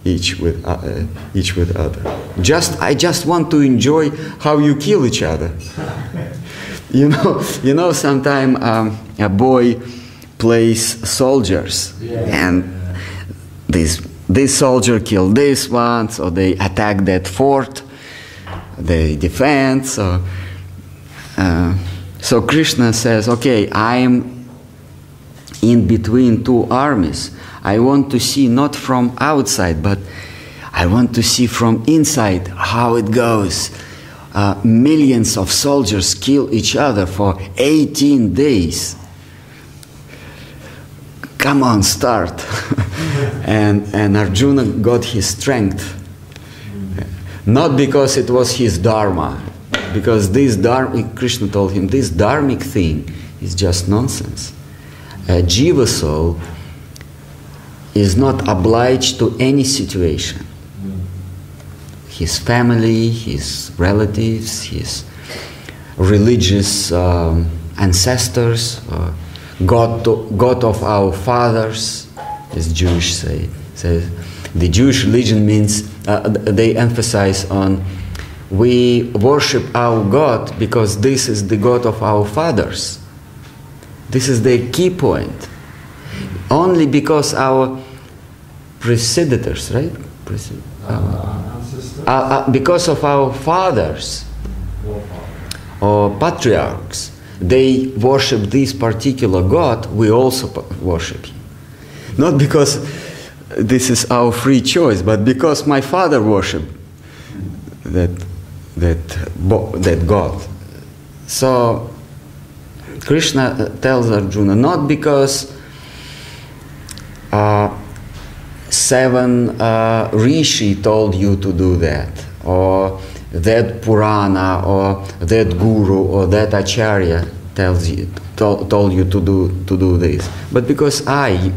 each with other. I just want to enjoy how you kill each other. You know. Sometime a boy plays soldiers, and this soldier killed this one, so they attack that fort, they defend. So Krishna says, okay, I'm in between two armies. I want to see not from outside, but I want to see from inside how it goes. millions of soldiers kill each other for 18 days. Come on, start. and Arjuna got his strength. Not because it was his dharma, because this dharma, Krishna told him, this dharmic thing is just nonsense. A jiva soul is not obliged to any situation. His family, his relatives, his religious ancestors, God of our fathers, as Jewish say. The Jewish religion means, they emphasize on, we worship our God because this is the God of our fathers. This is the key point. Only because our predecessors, right? Because of our fathers or patriarchs, they worship this particular God, we also worship him. Not because this is our free choice, but because my father worshipped that God. So Krishna tells Arjuna, not because 7 rishi told you to do that, or that Purana, or that Guru, or that Acharya told you to do this, but because I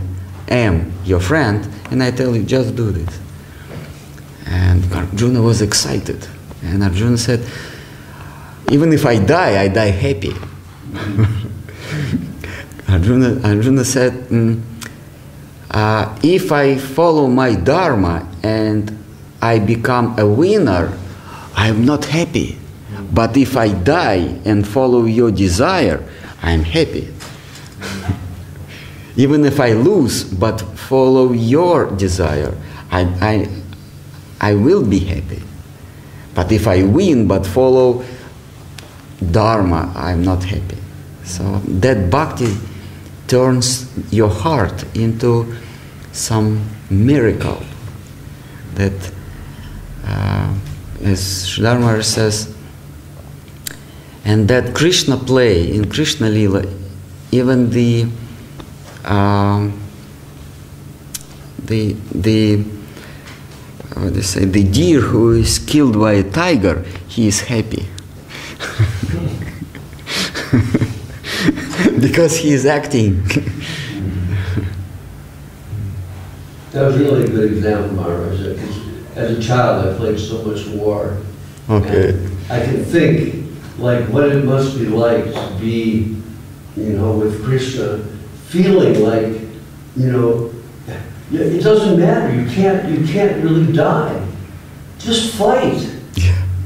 am your friend, and I tell you, just do this. And Arjuna was excited. And Arjuna said, even if I die happy. Arjuna said, if I follow my dharma and I become a winner, I'm not happy. But if I die and follow your desire, I'm happy. Even if I lose, but follow your desire, I will be happy. But if I win, but follow dharma, I'm not happy. So that bhakti turns your heart into some miracle. That, as Sridhar Maharaj says, and that Krishna play in Krishna Lila, even the deer who is killed by a tiger, he is happy. Because he is acting. That was really a good example, Maharaj. As a child, I played so much war. Okay. And I can think like what it must be like to be, with Krishna, feeling like, it doesn't matter. You can't really die. Just fight,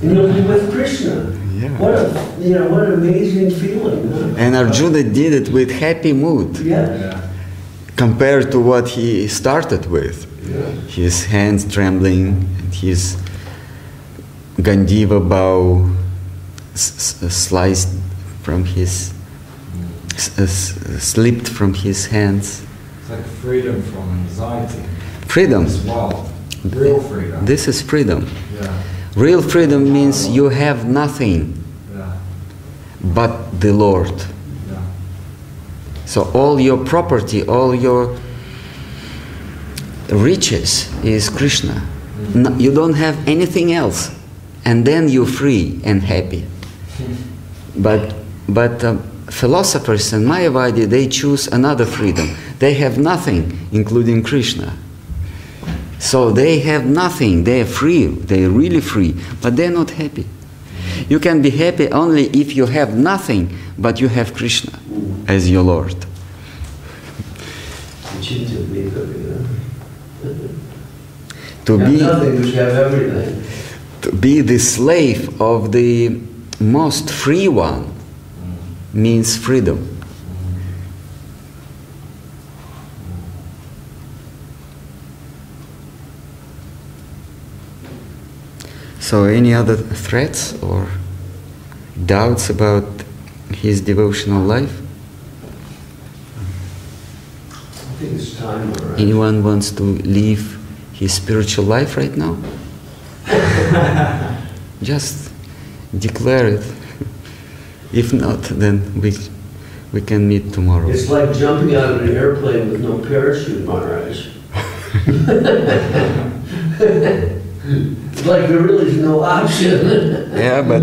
and you'll be with Krishna. Yeah. What an amazing feeling. Huh? And Arjuna did it with happy mood. Yeah. Compared to what he started with. Yeah. His hands trembling, and his Gandiva bow sliced from his, slipped from his hands. It's like freedom from anxiety. Freedom. As well. Real freedom. This is freedom. Yeah. Real freedom means you have nothing but the Lord. Yeah. So all your property, all your riches is Krishna. No, you don't have anything else, and then you're free and happy. But philosophers and Mayavadi, they choose another freedom. They have nothing, including Krishna. So they have nothing. They are free. They are really free, but they're not happy. You can be happy only if you have nothing, but you have Krishna as your Lord. To be nothing, but you have everything. To be the slave of the most free one means freedom. So any other threats or doubts about his devotional life? I think it's time, all right. Anyone wants to leave his spiritual life right now? Just declare it. If not, then we can meet tomorrow. It's like jumping out of an airplane with no parachute, Maharaj. It's like there really is no option. Yeah, but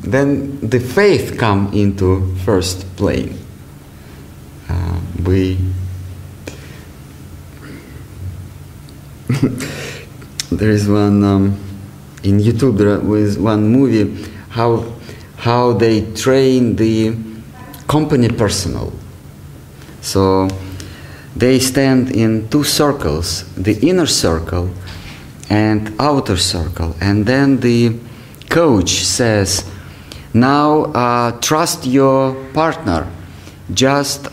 then the faith come into first plane. There is one in YouTube. There was one movie how they train the company personnel. So they stand in two circles, the inner circle and outer circle, and then the coach says, now trust your partner, just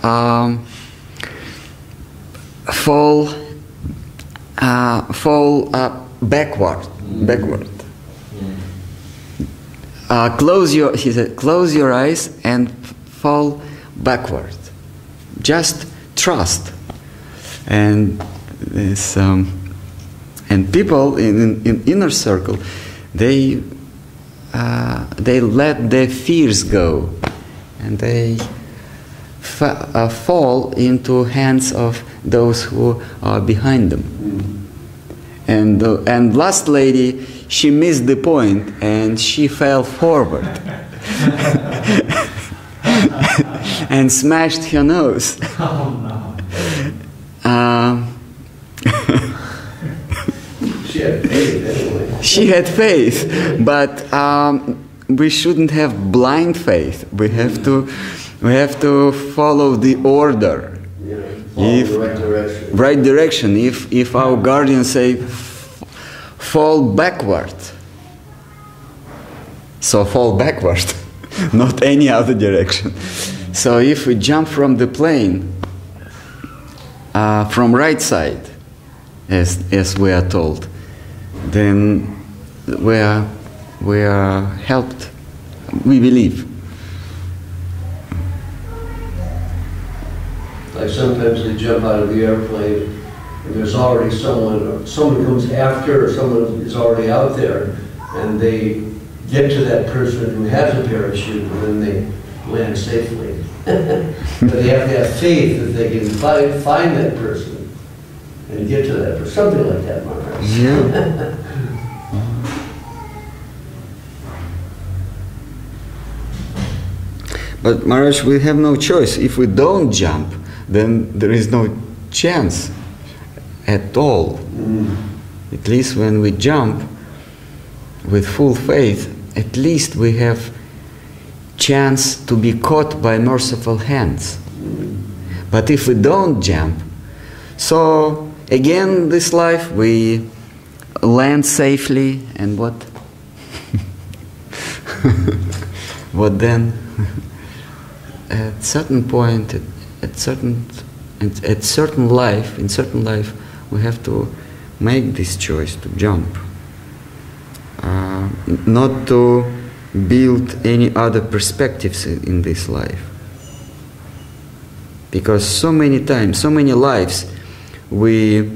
fall backward. He said, close your eyes and fall backward. Just trust. And this, and people in inner circle, they let their fears go, and they fall into hands of those who are behind them. And last lady, she missed the point and she fell forward and smashed her nose. Oh no. She had faith anyway. She had faith, but we shouldn't have blind faith. We have to follow the order. Yeah, follow the right direction. Right direction. If our guardians say fall backward, so fall backward, not any other direction. So if we jump from the plane from right side, as we are told, then we are helped. We believe. Like sometimes they jump out of the airplane and there's already someone comes after, or someone is already out there, and they get to that person who has a parachute, and then they land safely. But they have to have faith that they can find that person and get to that person. Something like that, Maharaj. Yeah. But Maharaj, we have no choice. If we don't jump, then there is no chance at all. At least when we jump with full faith, at least we have chance to be caught by merciful hands. But if we don't jump, so again this life we land safely, and what? What then? At certain point, in certain life, we have to make this choice to jump, not to build any other perspectives in this life. Because so many times, so many lives, we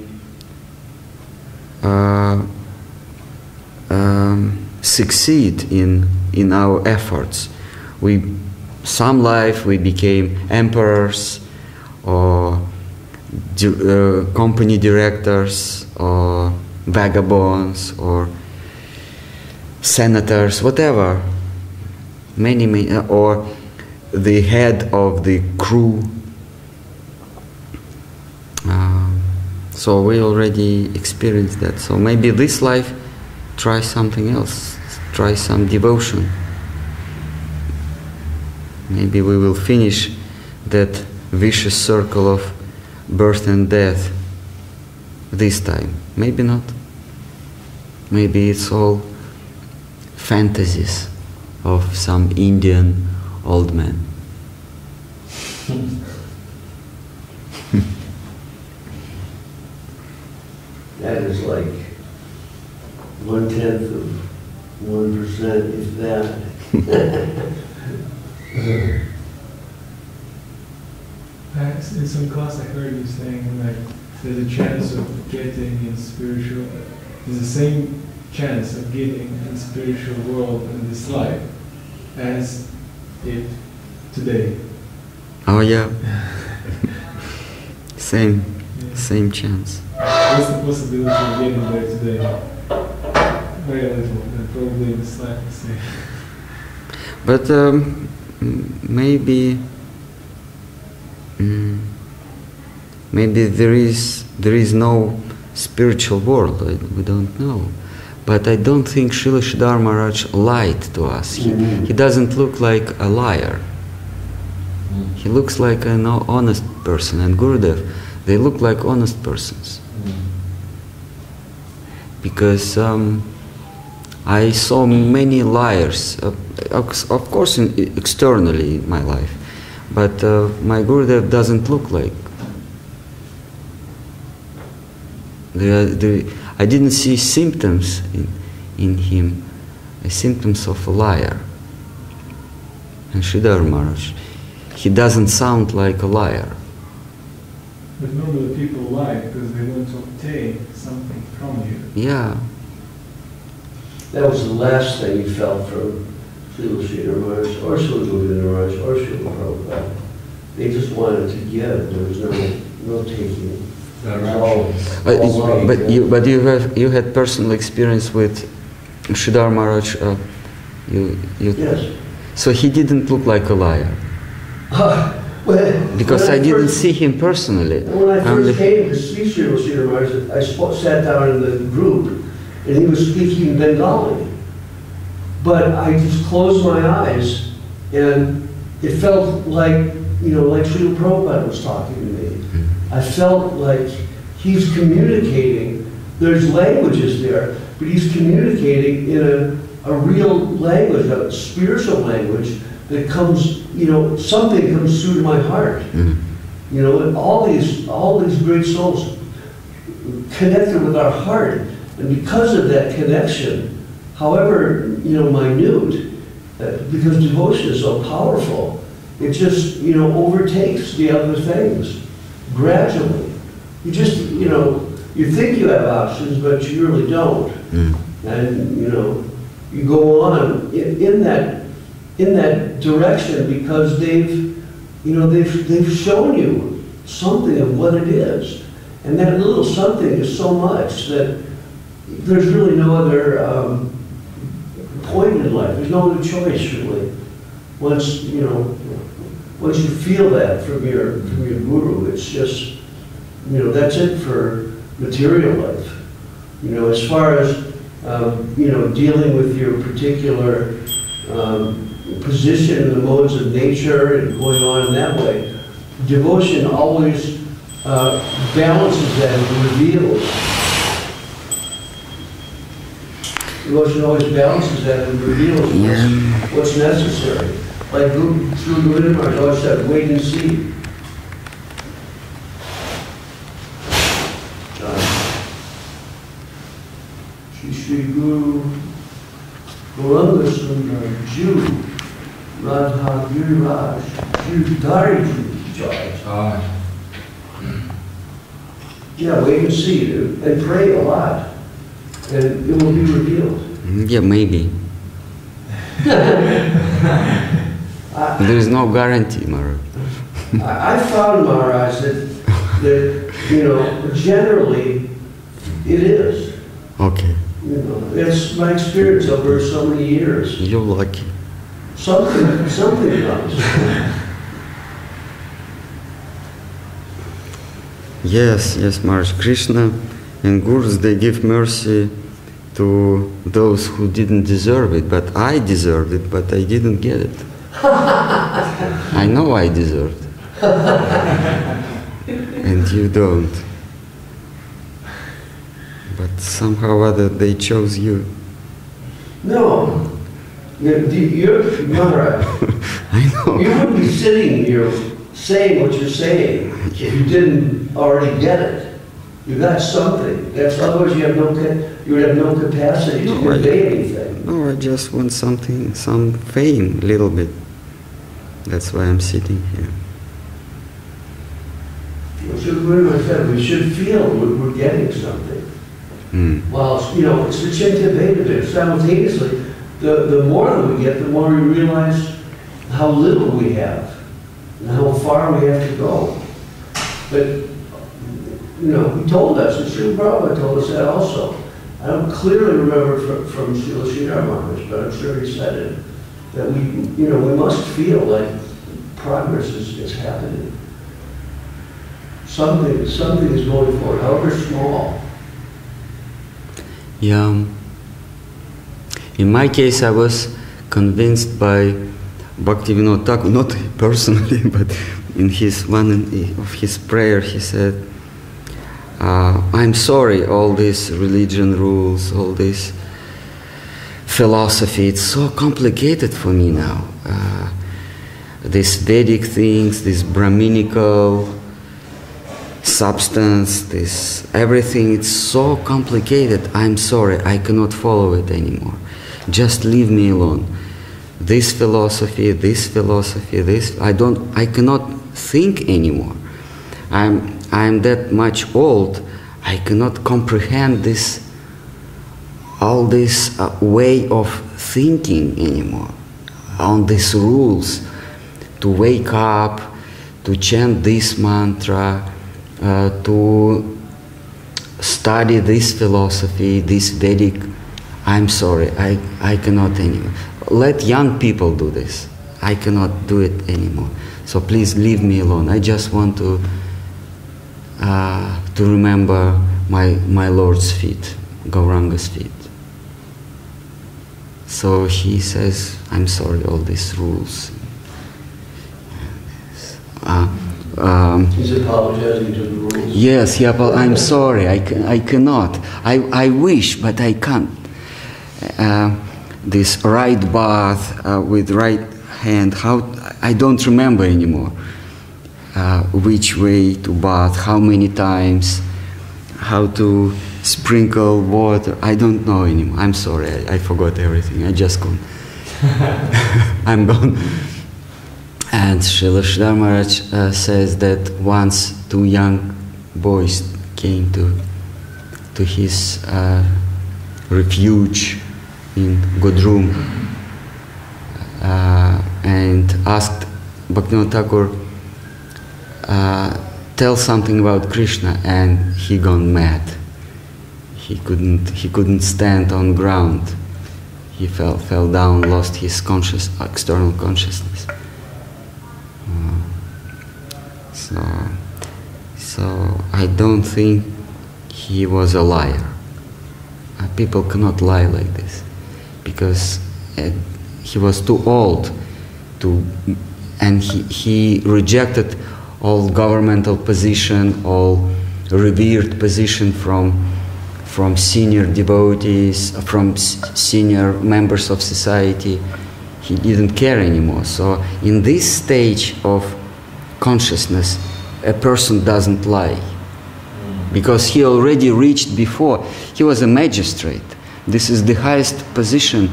succeed in our efforts. Some life we became emperors, or company directors, or vagabonds, or senators, whatever. Many, or the head of the crew. So we already experienced that. So maybe this life, try something else. Try some devotion. Maybe we will finish that vicious circle of birth and death this time. Maybe not. Maybe it's all fantasies of some Indian old man. That is like 1/10 of 1%, if that. In some class I heard you saying like there's a chance of getting in spiritual, there's the same chance of getting in spiritual world in this life as if today. Oh yeah. Same chance. What's the possibility of getting there today? Very little, and probably in this life the same. But maybe there is no spiritual world. We don't know. But I don't think Srila Sridhar Maharaj lied to us. He doesn't look like a liar. He looks like an honest person, and Gurudev, they look like honest persons. Because I saw many liars, of course externally in my life, but my Gurudev doesn't look like. I didn't see symptoms in him, symptoms of a liar. And Sridhar Maharaj, he doesn't sound like a liar. But normally people lie because they want to obtain something from you. Yeah. That was the last thing you felt from Srila Sridhar Maharaj or Srila Govinda Maharaj or Srila Prabhupada. They just wanted to give. There was no taking. But you had personal experience with Sridhar Maharaj. Yes. So he didn't look like a liar. Because I didn't see him personally. When I first came to see Srila Maharaj, I sat down in the group, and he was speaking Bengali. But I just closed my eyes, and it felt like, like Srila Prabhupada was talking to me. I felt like he's communicating. There's languages there, but he's communicating in a real language, a spiritual language that comes, something comes through to my heart. And all these great souls connected with our heart. And because of that connection, however, minute, because devotion is so powerful, it just, overtakes the other things gradually. You just, you think you have options, but you really don't. And, you go on in that direction because they've shown you something of what it is. And that little something is so much that there's really no other point in life. There's no other choice, really. Once you feel that from your guru, it's just, that's it for material life. As far as dealing with your particular position in the modes of nature and going on in that way, devotion always balances that and reveals. Devotion always balances that and reveals what's necessary. Like Guru Govinda Maharaj always said, wait and see. Shri Guru Gauranga Sundar Ju Radha Giriraj Ju Dariju Jaj. Yeah, wait and see, and pray a lot, and it will be revealed. Yeah, maybe. There is no guarantee, Maharaj. I found, Maharaj, that generally it is. Okay. It's my experience over so many years. You're lucky. Something comes. Yes, Maharaj. Krishna and Gurus, they give mercy to those who didn't deserve it. But I deserved it, but I didn't get it. I know I deserved it. And you don't. But somehow or other they chose you. No. You're Maharaj. I know. You wouldn't be sitting here saying what you're saying if you didn't already get it. You got something. Otherwise you would have no capacity to convey anything. No, I just want something, some fame, a little bit. That's why I'm sitting here. So we should feel we're getting something. Well, you know, it's Vichintya Bheda. Simultaneously, the more that we get, the more we realize how little we have and how far we have to go. But, you know, he told us, and Srila Prabhupada told us that also. I don't clearly remember from Srila Sridhar Maharaj, but I'm sure he said it, that we, you know, we must feel like progress is happening. Something is going forward, however small. Yeah. In my case, I was convinced by Bhaktivinoda Thakur, not personally, but in one of his prayer, he said, I'm sorry, all these religion rules, all this philosophy, it's so complicated for me now. These Vedic things, this Brahminical substance, this everything, it's so complicated. I'm sorry, I cannot follow it anymore. Just leave me alone. This philosophy, this, I cannot think anymore. I'm that much old, I cannot comprehend all this way of thinking anymore, on these rules, to wake up, to chant this mantra, to study this philosophy, this Vedic. I'm sorry, I cannot anymore. Let young people do this. I cannot do it anymore. So please leave me alone. I just want to remember my Lord's feet, Gauranga's feet. So he says, I'm sorry, all these rules. He's apologizing to the rules. Yes, yeah, but I'm sorry, I cannot. I wish, but I can't. This right bath with right hand, I don't remember anymore. Which way to bath, how many times, how to sprinkle water, I don't know anymore. I'm sorry, I forgot everything. I just gone. I'm gone. And Srila Sridhar Maharaj says that once two young boys came to his refuge in Godrum and asked Bhaktivinoda Thakur, tell something about Krishna, and he gone mad. He couldn't stand on ground. He fell down, lost his external consciousness. So I don't think he was a liar. People cannot lie like this, because he was too old and he rejected all governmental position, all revered position from senior devotees, from senior members of society. He didn't care anymore. So in this stage of consciousness, a person doesn't lie, because he already reached before. He was a magistrate. This is the highest position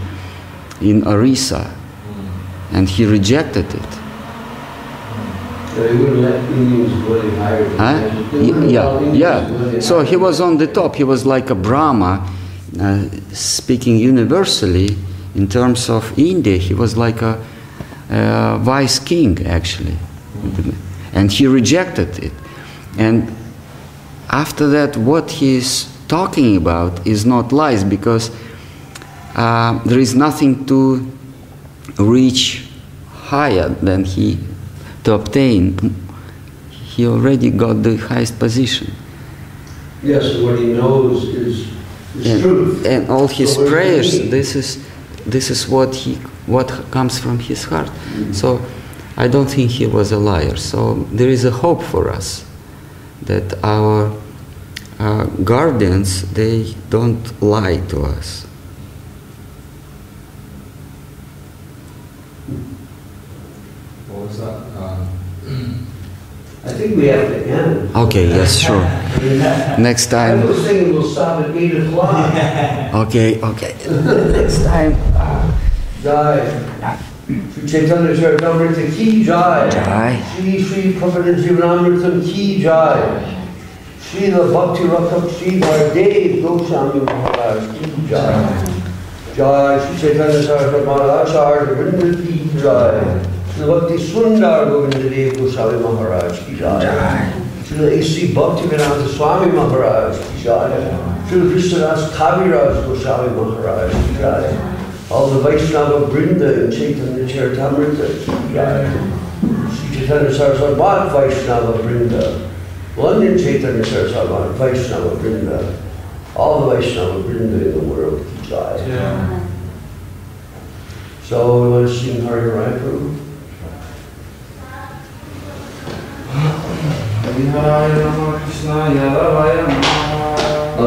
in Orissa, and he rejected it. They wouldn't let Indians go any higher than that. Yeah. So he was on the top. He was like a Brahma, speaking universally in terms of India. He was like a vice king, actually. And he rejected it. And after that, what he's talking about is not lies, because there is nothing to reach higher than to obtain. He already got the highest position. Yes, what he knows is truth. And all his prayers, this is what comes from his heart. So I don't think he was a liar. So there is a hope for us that our guardians, they don't lie to us. What was that? I think we have to end. Okay, yes, sure. Next time. I was thinking we'll stop at 8 o'clock. Okay. Next time. Jai. Sri Chaitanya Charitamrita ki jai. Jai. Sri Prabhupada Jivanamrita ki jai. Srila Bhakti Rakam Sri Bharati Goswami Maharaj ki Jai. Jai Sri Chaitanya Saraswati Maharaj Acharya Vrinda ki Jai. Srila Bhakti Sundar Govinda Dev Goswami Maharaj ki Jai. Srila A.C. Bhaktivedanta Swami Maharaj ki Jai. Srila Krishnadas Kaviraj Goswami Maharaj ki Jai. All the Vaishnava Vrinda in Chaitanya Charitamrita ki Jai. Sri Chaitanya Saraswati Mata Vaishnava Vrinda. London Chaitanya Saraswati Mata Vaishnava Vrinda. All the Vaishnava Vrinda in the world ki Jai. Yeah. So we want to sing Hari Rai Prabhu. Hare Rama Krishna Yadavaya Namaha.